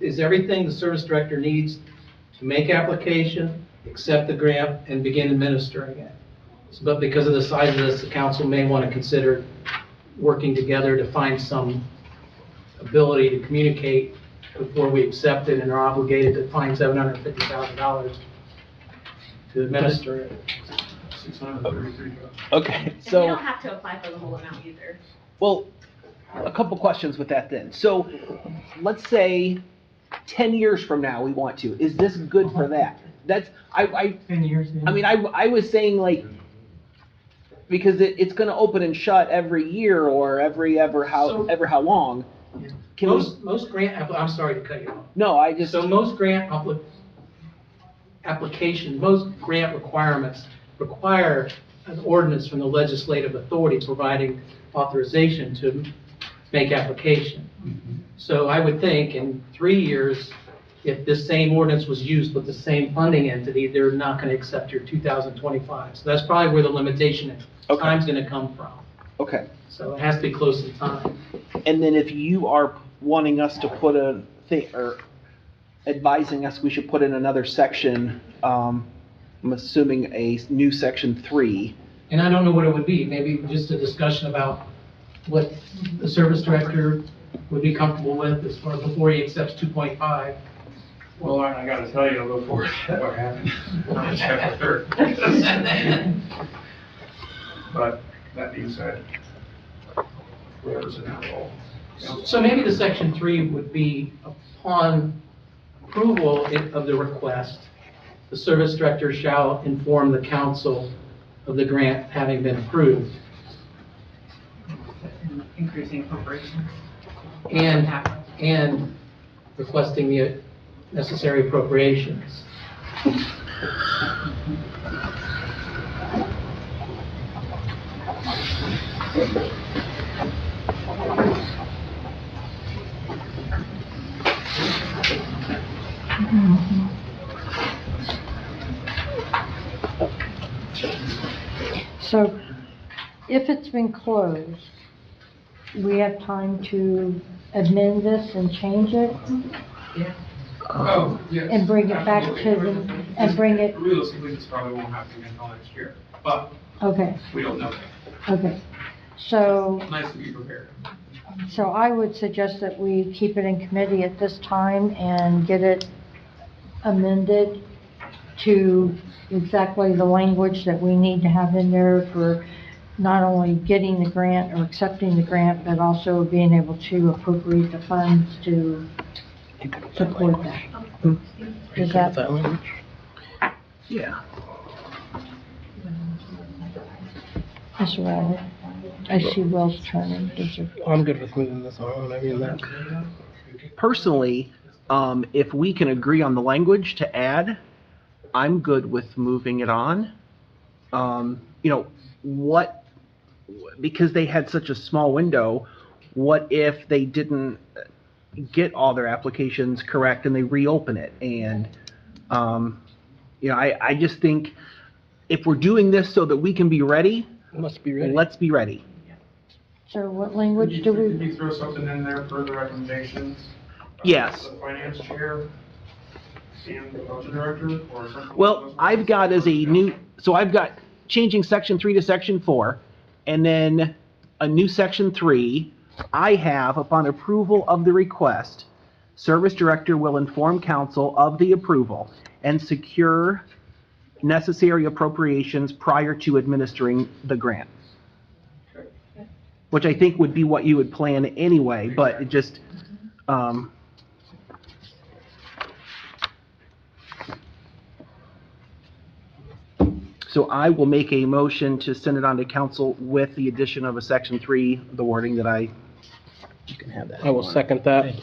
is everything the service director needs to make application, accept the grant, and begin administering it. But because of the size of this, the council may want to consider working together to find some ability to communicate before we accept it and are obligated to find $750,000 to administer it. Okay, And so. you don't have to apply for the whole amount either. Well, a couple questions with that then. So let's say 10 years from now we want to, is this good for that? That's, 10 years in. I mean, I was saying like, because it's gonna open and shut every year or ever how long. Can we, Most grant, I'm sorry to cut you off. no, I just, So most grant applications, most grant requirements require an ordinance from the legislative authority providing authorization to make application. So I would think in 3 years, if this same ordinance was used with the same funding entity, they're not going to accept your 2025. So that's probably where the limitation in time's going to come from. okay. So it has to be close in time. And then if you are wanting us to put a thing, or advising us we should put in another section, I'm assuming a new section 3. And I don't know what it would be, maybe just a discussion about what the service director would be comfortable with as far before he accepts 2.5. Well, I gotta tell you before what happened on chapter 3rd. But that being said, whoever's in that role. So maybe the section 3 would be upon approval of the request, the service director shall inform the council of the grant having been approved. Increasing appropriations. And requesting the necessary appropriations. So if it's been closed, we have time to amend this and change it? Yeah. Oh, yes. And bring it back to absolutely. the, and bring it, Realistically, this probably won't happen until next year, but okay, we don't know. okay. So, Nice to be prepared. so I would suggest that we keep it in committee at this time and get it amended to exactly the language that we need to have in there for not only getting the grant or accepting the grant, but also being able to appropriate the funds to support that. Is that? Yeah. Mr. Robert, I see Will's turning. I'm good with moving this on, I mean, that. Personally, if we can agree on the language to add, I'm good with moving it on. You know, because they had such a small window, what if they didn't get all their applications correct and they reopen it? And, you know, I just think if we're doing this so that we can be ready, Let's be ready. let's be ready. So what language do Could we, you throw something in there for the recommendations? Yes. The finance chair and the budget director or something? Well, I've got I've got changing section 3 to section 4, and then a new section 3. I have, upon approval of the request, service director will inform council of the approval and secure necessary appropriations prior to administering the grant. Which I think would be what you would plan anyway, but it just, so I will make a motion to send it on to council with the addition of a section 3, the wording that you can have that. I will second that.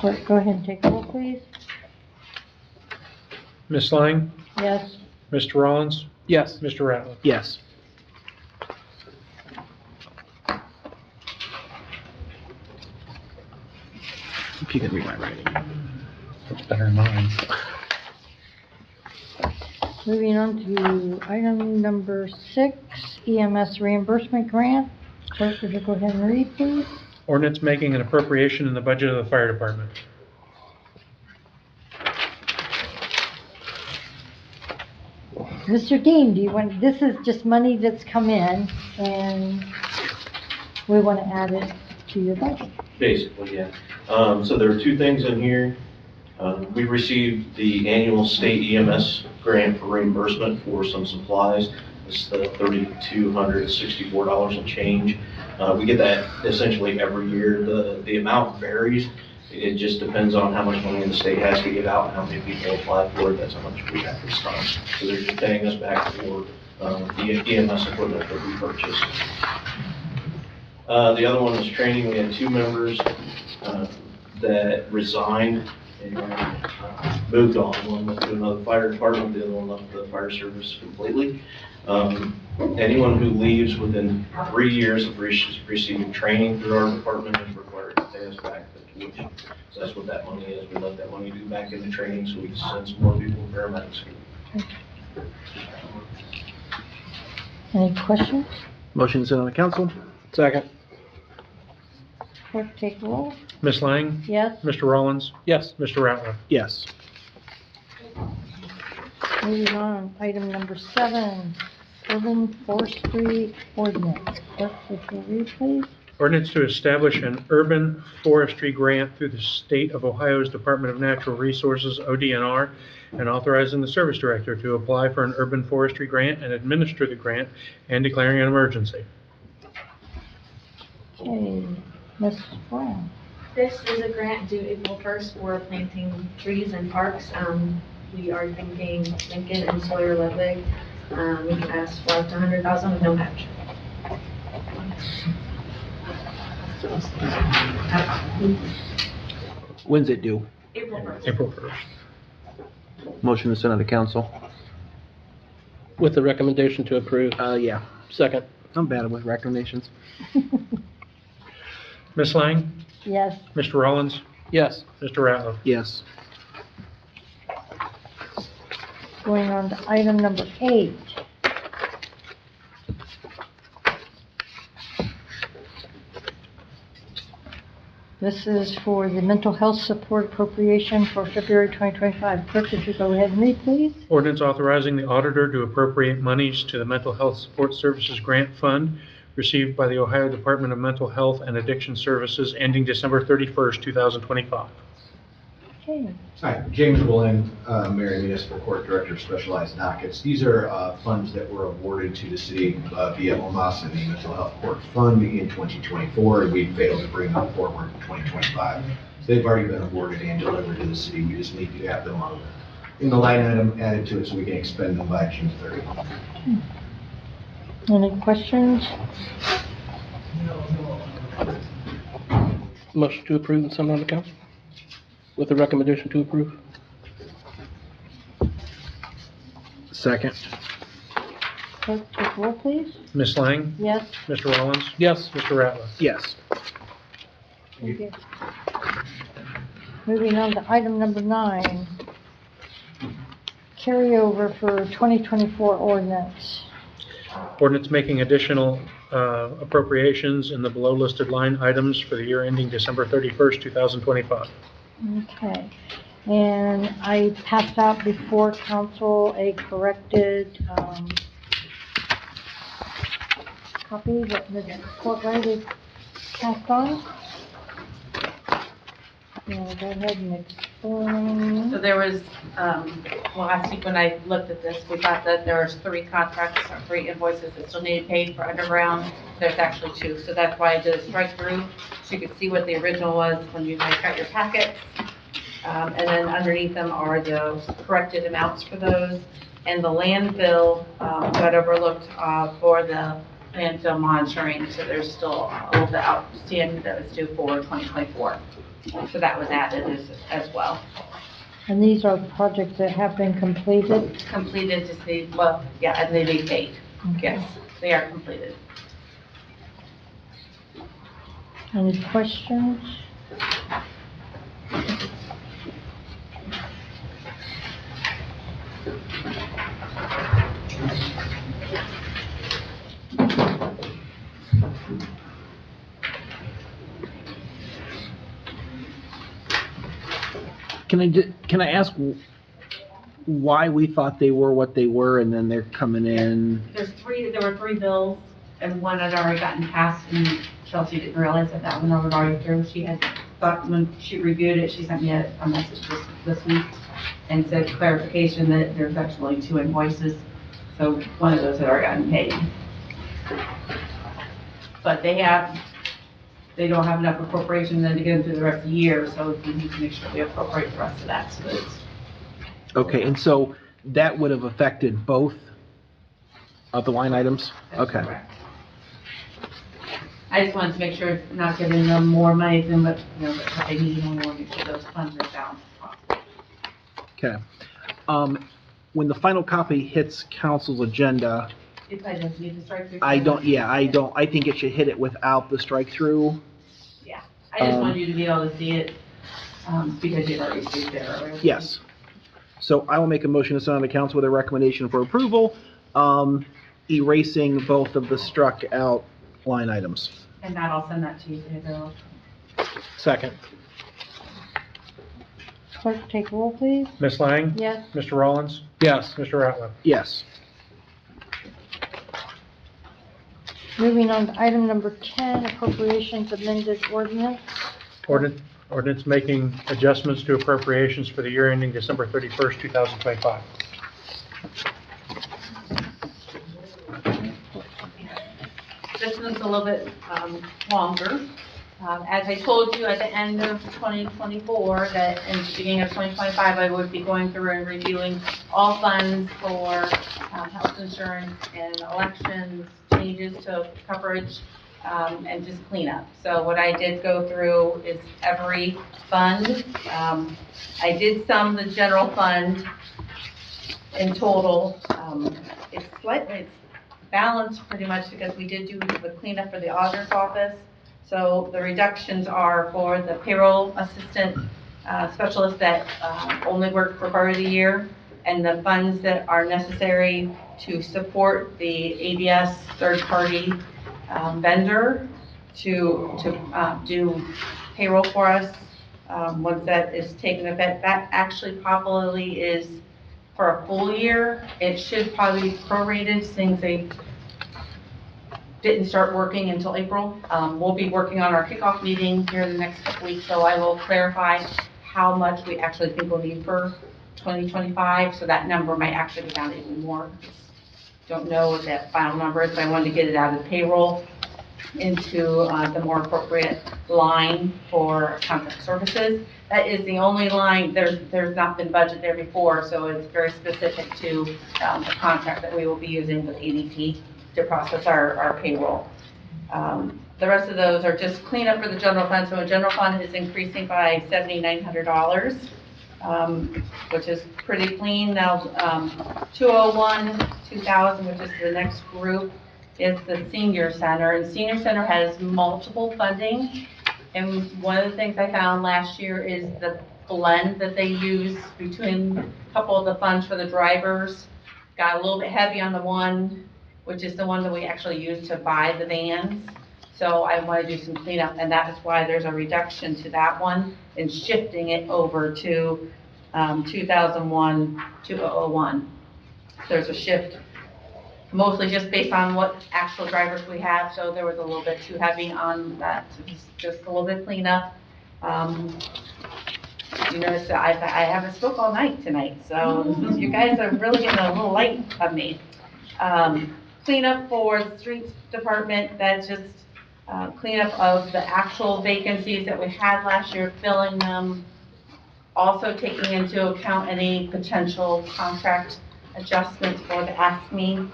clerk, go ahead and take roll, please. Ms. Lang, Yes, Mr. Rollins, Yes. Mr. Ratliff. Yes. If you can read my writing. It's better than mine. moving on to item number 6, EMS reimbursement grant. Clerk, would you go ahead and read, please? Ordinance making an appropriation in the budget of the fire department. Mr. Dean, do you want, this is just money that's come in, and we want to add it to your budget. Basically, yeah. So there are two things in here. We received the annual state EMS grant for reimbursement for some supplies. It's the $3,264 and change. We get that essentially every year. The amount varies. It just depends on how much money the state has to give out and how many people apply for it. That's how much we have to spend. So they're just paying us back for the EMS equipment that we purchased. The other one was training. We had 2 members that resigned and moved on. One went to another fire department, the other one left the fire service completely. Anyone who leaves within 3 years of receiving training through our department is required to pay us back the tuition. So that's what that money is. We let that money do back into training so we can send some more people to paramedic school. Any questions? Motion to send on the council. Second. Clerk, take the roll. Ms. Lang? Yes. Mr. Rollins? Yes. Mr. Rattler? Yes. Moving on, item number 7, urban forestry ordinance. Clerk, if you read, please. Ordinance to establish an urban forestry grant through the State of Ohio's Department of Natural Resources, ODNR, and authorizing the service director to apply for an urban forestry grant and administer the grant and declaring an emergency. Okay, Ms. Brown. This is a grant due April 1st for planting trees in parks. We are thinking Lincoln and Sawyer Ludwig. We can ask for up to $100,000 with no match. When's it due? April 1st. April 1st. Motion to send on the council. With the recommendation to approve. Yeah. Second. I'm bad with recommendations. Ms. Lang? Yes. Mr. Rollins? Yes. Mr. Rattler? Yes. Going on to item number 8. This is for the mental health support appropriation for February 2025. Clerk, if you go ahead and read, please. Ordinance authorizing the auditor to appropriate monies to the Mental Health Support Services Grant Fund received by the Ohio Department of Mental Health and Addiction Services ending December 31st, 2025. Okay. Hi, James Willen, Marion Municipal Court Director of Specialized Dockets. These are funds that were awarded to the city via OMAS and the Mental Health Court Fund in 2024, and we failed to bring them forward in 2025. So they've already been awarded and delivered to the city. We just need to have them in the line item added to it so we can expend them by June 30th. Any questions? Motion to approve and send on the council. With the recommendation to approve. Second. Clerk, take roll, please. Ms. Lang? Yes. Mr. Rollins? Yes. Mr. Rattler? Yes. Thank you. Moving on to item number 9. Carryover for 2024 ordinance. Ordinance making additional appropriations in the below listed line items for the year ending December 31st, 2025. Okay, and I passed out before council a corrected, copy that the court writer passed on. Yeah, go ahead and explain. So there was, last week when I looked at this, we thought that there was 3 contracts or 3 invoices that still needed paid for underground. There's actually 2, so that's why I did a strike through, so you could see what the original was when you guys got your packet. And then underneath them are the corrected amounts for those. And the landfill, got overlooked, for the landfill monitoring, so there's still a little bit outstanding that was due for 2024. So that was added as well. And these are projects that have been completed? Completed to see, well, yeah, and they be paid. Yes, they are completed. Any questions? Can I ask why we thought they were what they were and then they're coming in? There were 3 bills, and one had already gotten passed, and Chelsea didn't realize that one was already through. She had thought when she reviewed it, she sent me a message this week and said clarification that there's actually 2 invoices. So one of those had already gotten paid. But they don't have enough appropriation then to get them through the rest of the year, so we need to make sure we appropriate the rest of that, so it's. Okay, and so that would have affected both of the line items? Okay. Correct. I just wanted to make sure it's not giving them more money than what, what they need, and we want to make sure those funds are balanced. Okay. When the final copy hits council's agenda, If I just need to strike through. I think it should hit it without the strike-through. Yeah, I just wanted you to be able to see it, because you've already seen it earlier. Yes. So I will make a motion to send on the council with a recommendation for approval, erasing both of the struck-out line items. And that, I'll send that to you, Bill. Second. Clerk, take roll, please. Ms. Lang? Yes. Mr. Rollins? Yes. Mr. Ratliff? Yes. Moving on to item number 10, appropriations amended ordinance. Ordinance making adjustments to appropriations for the year ending December 31st, 2025. This one's a little bit longer. As I told you at the end of 2024, that in the beginning of 2025, I would be going through and reviewing all funds for health insurance and elections, changes to coverage, and just cleanup. So what I did go through is every fund. I did sum the general fund in total. It's balanced pretty much because we did do the cleanup for the auditor's office. So the reductions are for the payroll assistant specialist that only work for part of the year, and the funds that are necessary to support the ABS third-party vendor to do payroll for us. Once that is taken effect, that actually probably is for a full year. It should probably be prorated since they didn't start working until April. We'll be working on our kickoff meeting here in the next couple weeks, so I will clarify how much we actually think we'll need for 2025, so that number might actually be down even more. Don't know what that final number is, but I wanted to get it out of the payroll into the more appropriate line for contract services. That is the only line, there's not been budget there before, so it's very specific to the contract that we will be using with ADP to process our payroll. The rest of those are just cleanup for the general fund. So the general fund is increasing by $7,900, which is pretty clean. Now, 201, 2000, which is the next group, is the senior center. And senior center has multiple funding. And one of the things I found last year is the blend that they use between a couple of the funds for the drivers got a little bit heavy on the one, which is the one that we actually use to buy the vans. So I want to do some cleanup, and that is why there's a reduction to that one and shifting it over to 2001, 2001. There's a shift, mostly just based on what actual drivers we have, so there was a little bit too heavy on that, so just a little bit cleanup. You notice that I haven't spoke all night tonight, so you guys are really getting a little light of me. Cleanup for the streets department, that's just cleanup of the actual vacancies that we had last year, filling them, also taking into account any potential contract adjustments for the AFSCME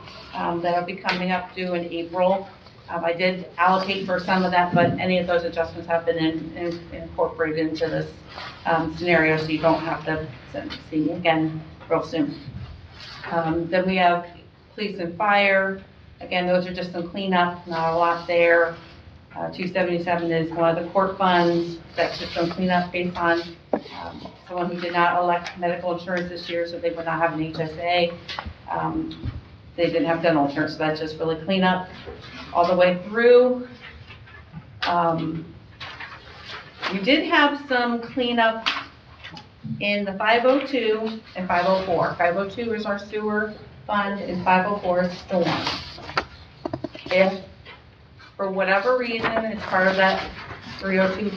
that'll be coming up due in April. I did allocate for some of that, but any of those adjustments have been incorporated into this scenario, so you don't have to see me again real soon. Then we have police and fire. Again, those are just some cleanup, not a lot there. 277 is one of the court funds. That's just some cleanup based on someone who did not elect medical insurance this year, so they would not have an HSA. They didn't have dental insurance, so that's just really cleanup all the way through. We did have some cleanup in the 502 and 504. 502 is our sewer fund, and 504 is storm. If, for whatever reason, it's part of that 302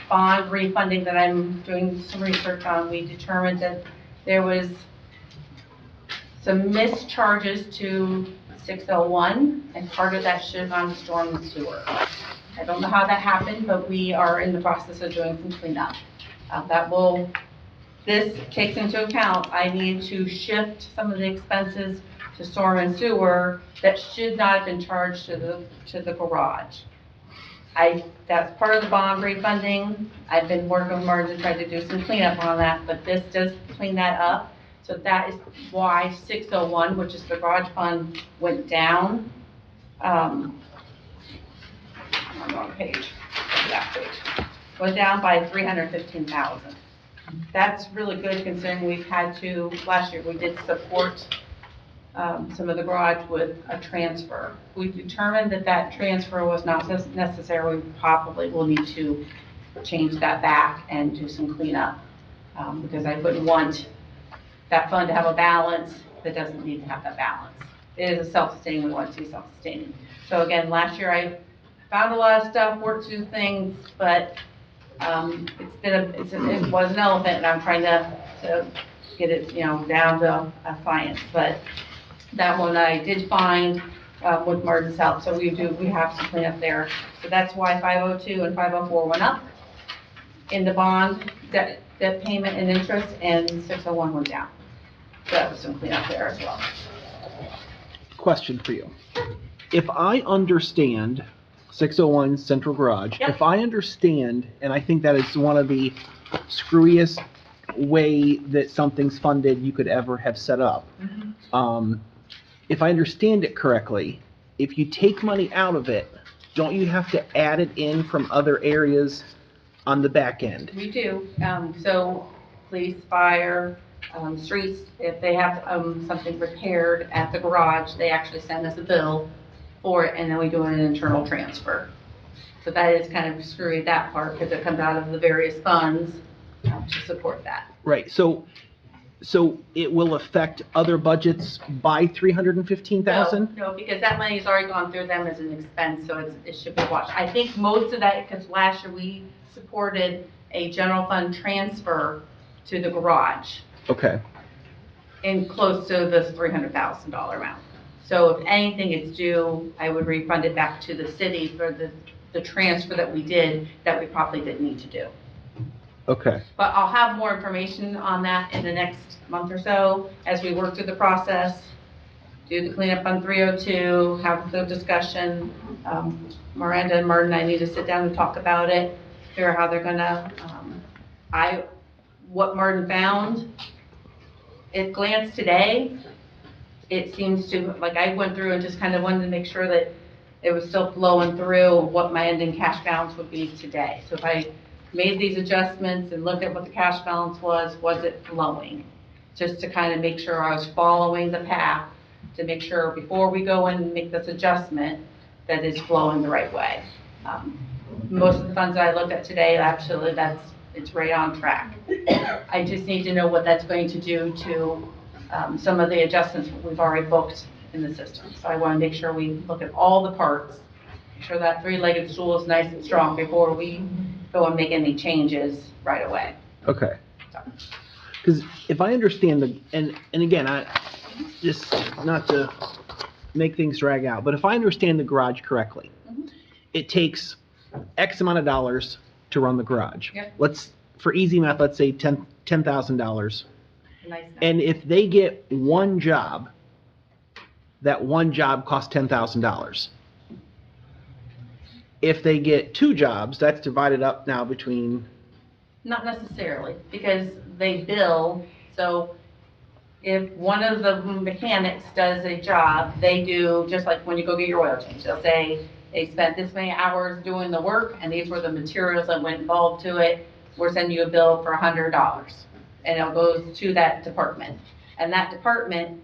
bond refunding that I'm doing some research on, we determined that there was some mischarges to 601, and part of that should have gone to storm and sewer. I don't know how that happened, but we are in the process of doing some cleanup. This takes into account, I need to shift some of the expenses to storm and sewer that should not have been charged to the garage. That's part of the bond refunding. I've been working with Martin to try to do some cleanup on that, but this does clean that up. So that is why 601, which is the garage fund, went down. I'm on the wrong page, that page. Went down by 315,000. That's really good considering we've had to, last year we did support some of the garage with a transfer. We determined that that transfer was not necessary. We probably will need to change that back and do some cleanup because I wouldn't want that fund to have a balance that doesn't need to have that balance. It is a self-sustaining, we want it to be self-sustaining. So again, last year I found a lot of stuff, worked through things, but it was an elephant, and I'm trying to get it, down to a science. But that one I did find with Martin's help, so we have some cleanup there. So that's why 502 and 504 went up in the bond, debt payment and interest, and 601 went down. So that was some cleanup there as well. Question for you. If I understand 601 Central Garage, Yep. If I understand, and I think that is one of the screwiest way that something's funded you could ever have set up. If I understand it correctly, if you take money out of it, don't you have to add it in from other areas on the back end? We do. So police, fire, streets, if they have something repaired at the garage, they actually send us a bill for it, and then we do an internal transfer. So that is kind of screwy, that part, because it comes out of the various funds to support that. Right, so it will affect other budgets by 315,000? No, because that money's already gone through them as an expense, so it should be washed. I think most of that, because last year we supported a general fund transfer to the garage Okay, in close to this $300,000 amount. So if anything is due, I would refund it back to the city for the transfer that we did that we probably didn't need to do. okay. But I'll have more information on that in the next month or so as we work through the process, do the cleanup on 302, have the discussion. Miranda and Martin, I need to sit down and talk about it, figure out how they're gonna, what Martin found, at glance today, it seems to, like I went through and just kind of wanted to make sure that it was still flowing through what my ending cash balance would be today. So if I made these adjustments and looked at what the cash balance was it flowing? Just to kind of make sure I was following the path, to make sure before we go in and make this adjustment, that it's flowing the right way. Most of the funds that I looked at today, actually, it's right on track. I just need to know what that's going to do to some of the adjustments we've already booked in the system. So I want to make sure we look at all the parts, make sure that three-legged stool is nice and strong before we go and make any changes right away. Okay. Because if I understand and again, I just not to make things drag out, but if I understand the garage correctly, it takes X amount of dollars to run the garage. Yep. For easy math, let's say $10,000. Nice. And if they get one job, that one job costs $10,000. If they get two jobs, that's divided up now between... Not necessarily, because they bill, so if one of the mechanics does a job, they do, just like when you go get your oil change, they'll say, they spent this many hours doing the work, and these were the materials that went involved to it, we're sending you a bill for $100. And it goes to that department. And that department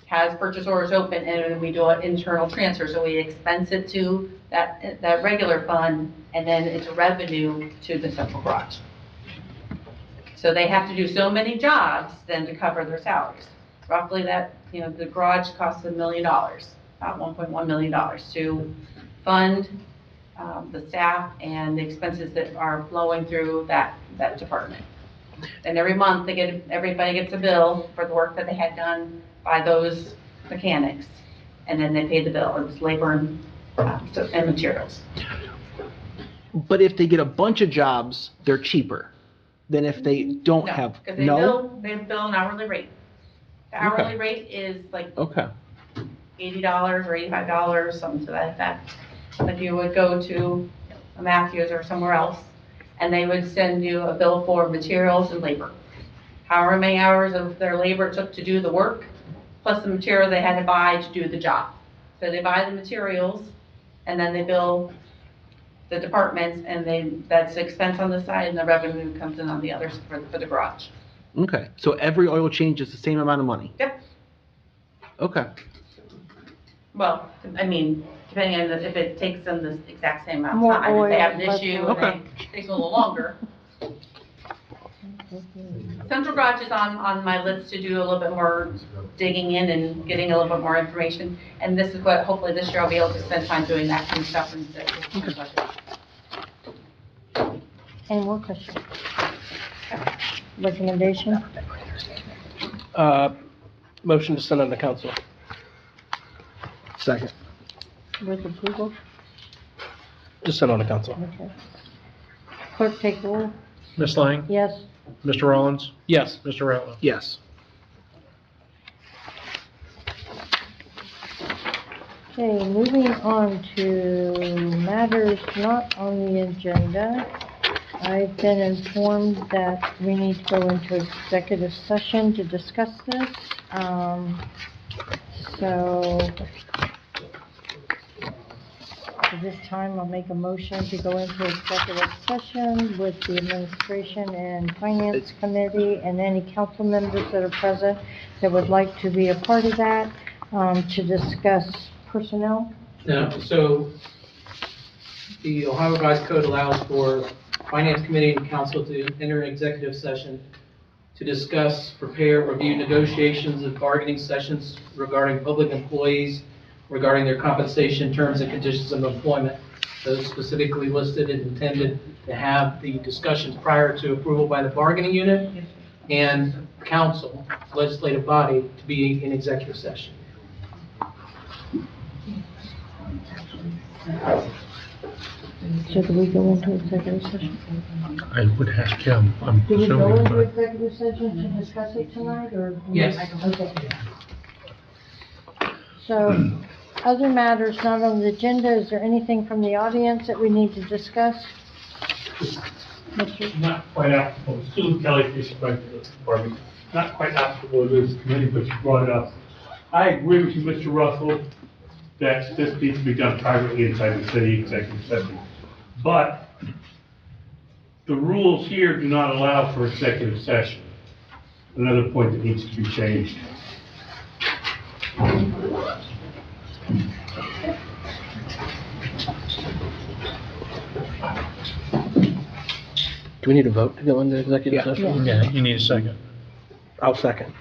has purchase orders open, and we do an internal transfer, so we expense it to that regular fund, and then it's a revenue to the central garage. So they have to do so many jobs then to cover their salaries. Roughly that, the garage costs $1 million, about $1.1 million to fund the staff and the expenses that are flowing through that department. And every month, everybody gets a bill for the work that they had done by those mechanics. And then they pay the bill. It's labor and materials. But if they get a bunch of jobs, they're cheaper than if they don't have, Because no? they bill an hourly rate. The hourly rate is like Okay. $80 or $85, something to that effect. If you would go to a Matthews or somewhere else, and they would send you a bill for materials and labor. However many hours of their labor it took to do the work, plus the material they had to buy to do the job. So they buy the materials, and then they bill the departments, and that's expense on the side, and the revenue comes in on the others for the garage. Okay, so every oil change is the same amount of money? Yep. Okay. Well, I mean, depending on if it takes them the exact same amount More of time. If they have an oil, less issue, oil. and it takes a little longer. Central Garage is on my list to do a little bit more digging in and getting a little bit more information. And this is what, hopefully this year I'll be able to spend time doing that kind of stuff instead of budget. Any more questions? Recommendation? Motion to send on to council. Second. With approval? Just send on to council. Okay. Clerk take roll. Ms. Lang? Yes. Mr. Rollins? Yes. Mr. Ratliff? Yes. Okay, moving on to matters not on the agenda. I've been informed that we need to go into executive session to discuss this. So at this time, I'll make a motion to go into executive session with the Administration and Finance Committee and any council members that are present that would like to be a part of that, to discuss personnel. No, so the Ohio Revised Code allows for Finance Committee and Council to enter an executive session to discuss, prepare, review negotiations and bargaining sessions regarding public employees, regarding their compensation terms and conditions of employment. Those specifically listed and intended to have the discussions prior to approval by the bargaining unit and council, legislative body, to be in executive session. So do we go into executive session? I would ask him, I'm Do we go assuming, into but executive session to discuss it tonight, or? Yes. Okay. So, other matters not on the agenda, is there anything from the audience that we need to discuss? Mr. Not quite applicable, Susan Kelly, Police Department, not quite applicable to this committee, but you brought it up. I agree with you, Mr. Russell, that this needs to be done privately inside the city executive session. But the rules here do not allow for executive session. Another point that needs to be changed. Do we need a vote to go into executive session? yeah, you need a second. I'll second.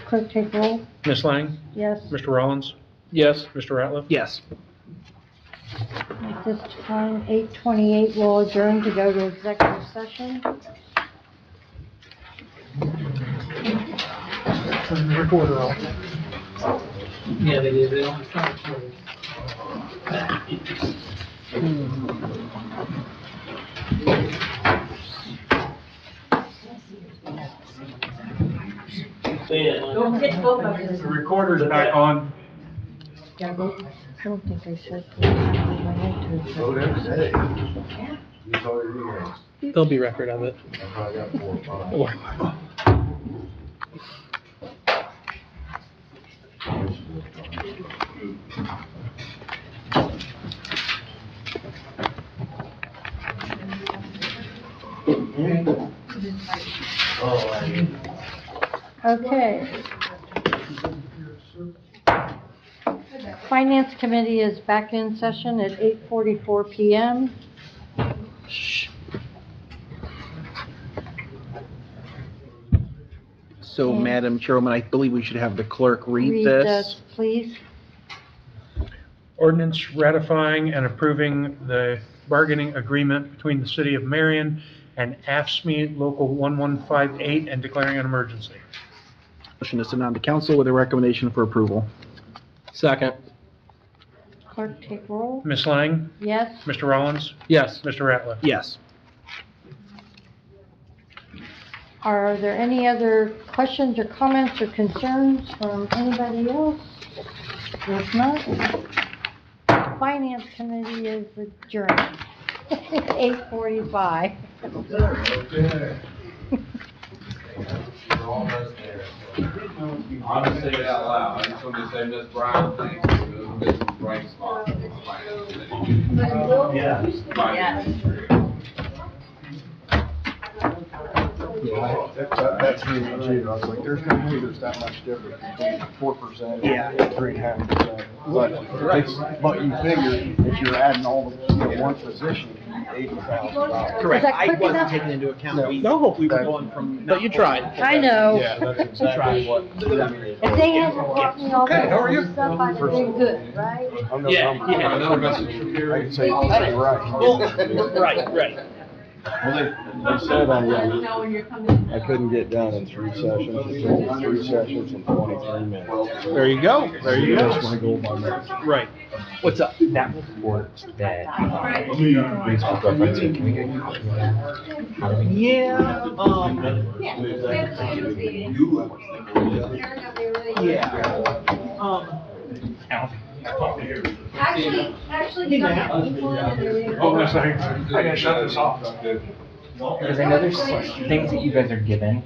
Clerk take roll. Ms. Lang? Yes. Mr. Rollins? Yes. Mr. Ratliff? Yes. At this time, 8:28, we'll adjourn to go to executive session. Turn the recorder off. Yeah, they did, they don't try to. Don't hit both of us. The recorder's back on. I don't think I said. I went to Oh, executive that's session. it. You saw your emails. There'll be record of it. I probably got 4 or 5. Okay. Finance Committee is back in session at 8:44 PM. So, Madam Chairwoman, I believe we should have the clerk read this. Please. Ordinance ratifying and approving the bargaining agreement between the City of Marion and AFSCME Local 1158 and declaring an emergency. Motion to send on to council with a recommendation for approval. Second. Clerk, take roll. Ms. Lang? Yes. Mr. Rollins? Yes. Mr. Ratliff? Yes. Are there any other questions or comments or concerns from anybody else? If not, Finance Committee is adjourned. 8:45. We're almost there. I'll just say it out loud. I just want to say Ms. Brown, thanks. This is a bright spot for the finance committee. Yeah. That's me too. I was like, there's no way there's that much difference between 4% Yeah. and 3.5%. But you figure if you're adding all the, one position, it can be $80,000. Correct. Was that I quick wasn't enough? taking into account. No. We were going from. But you tried. I know. Yeah, that's exactly what. If they hadn't brought me all Okay, how are you? that stuff, I'd have been good, right? I'm Yeah, no yeah. Another message from here. I can say right. Well, right. Well, they said I couldn't get done in 3 sessions. It took me 3 sessions and 23 minutes. There you go. There you go. That's my goal by now. Right. What's up? That report that Facebook reference, can we get a copy of that? How do we- Yeah, Actually, you don't have people in there. Hold on a second. I gotta shut this off. Because I know there's things that you guys are given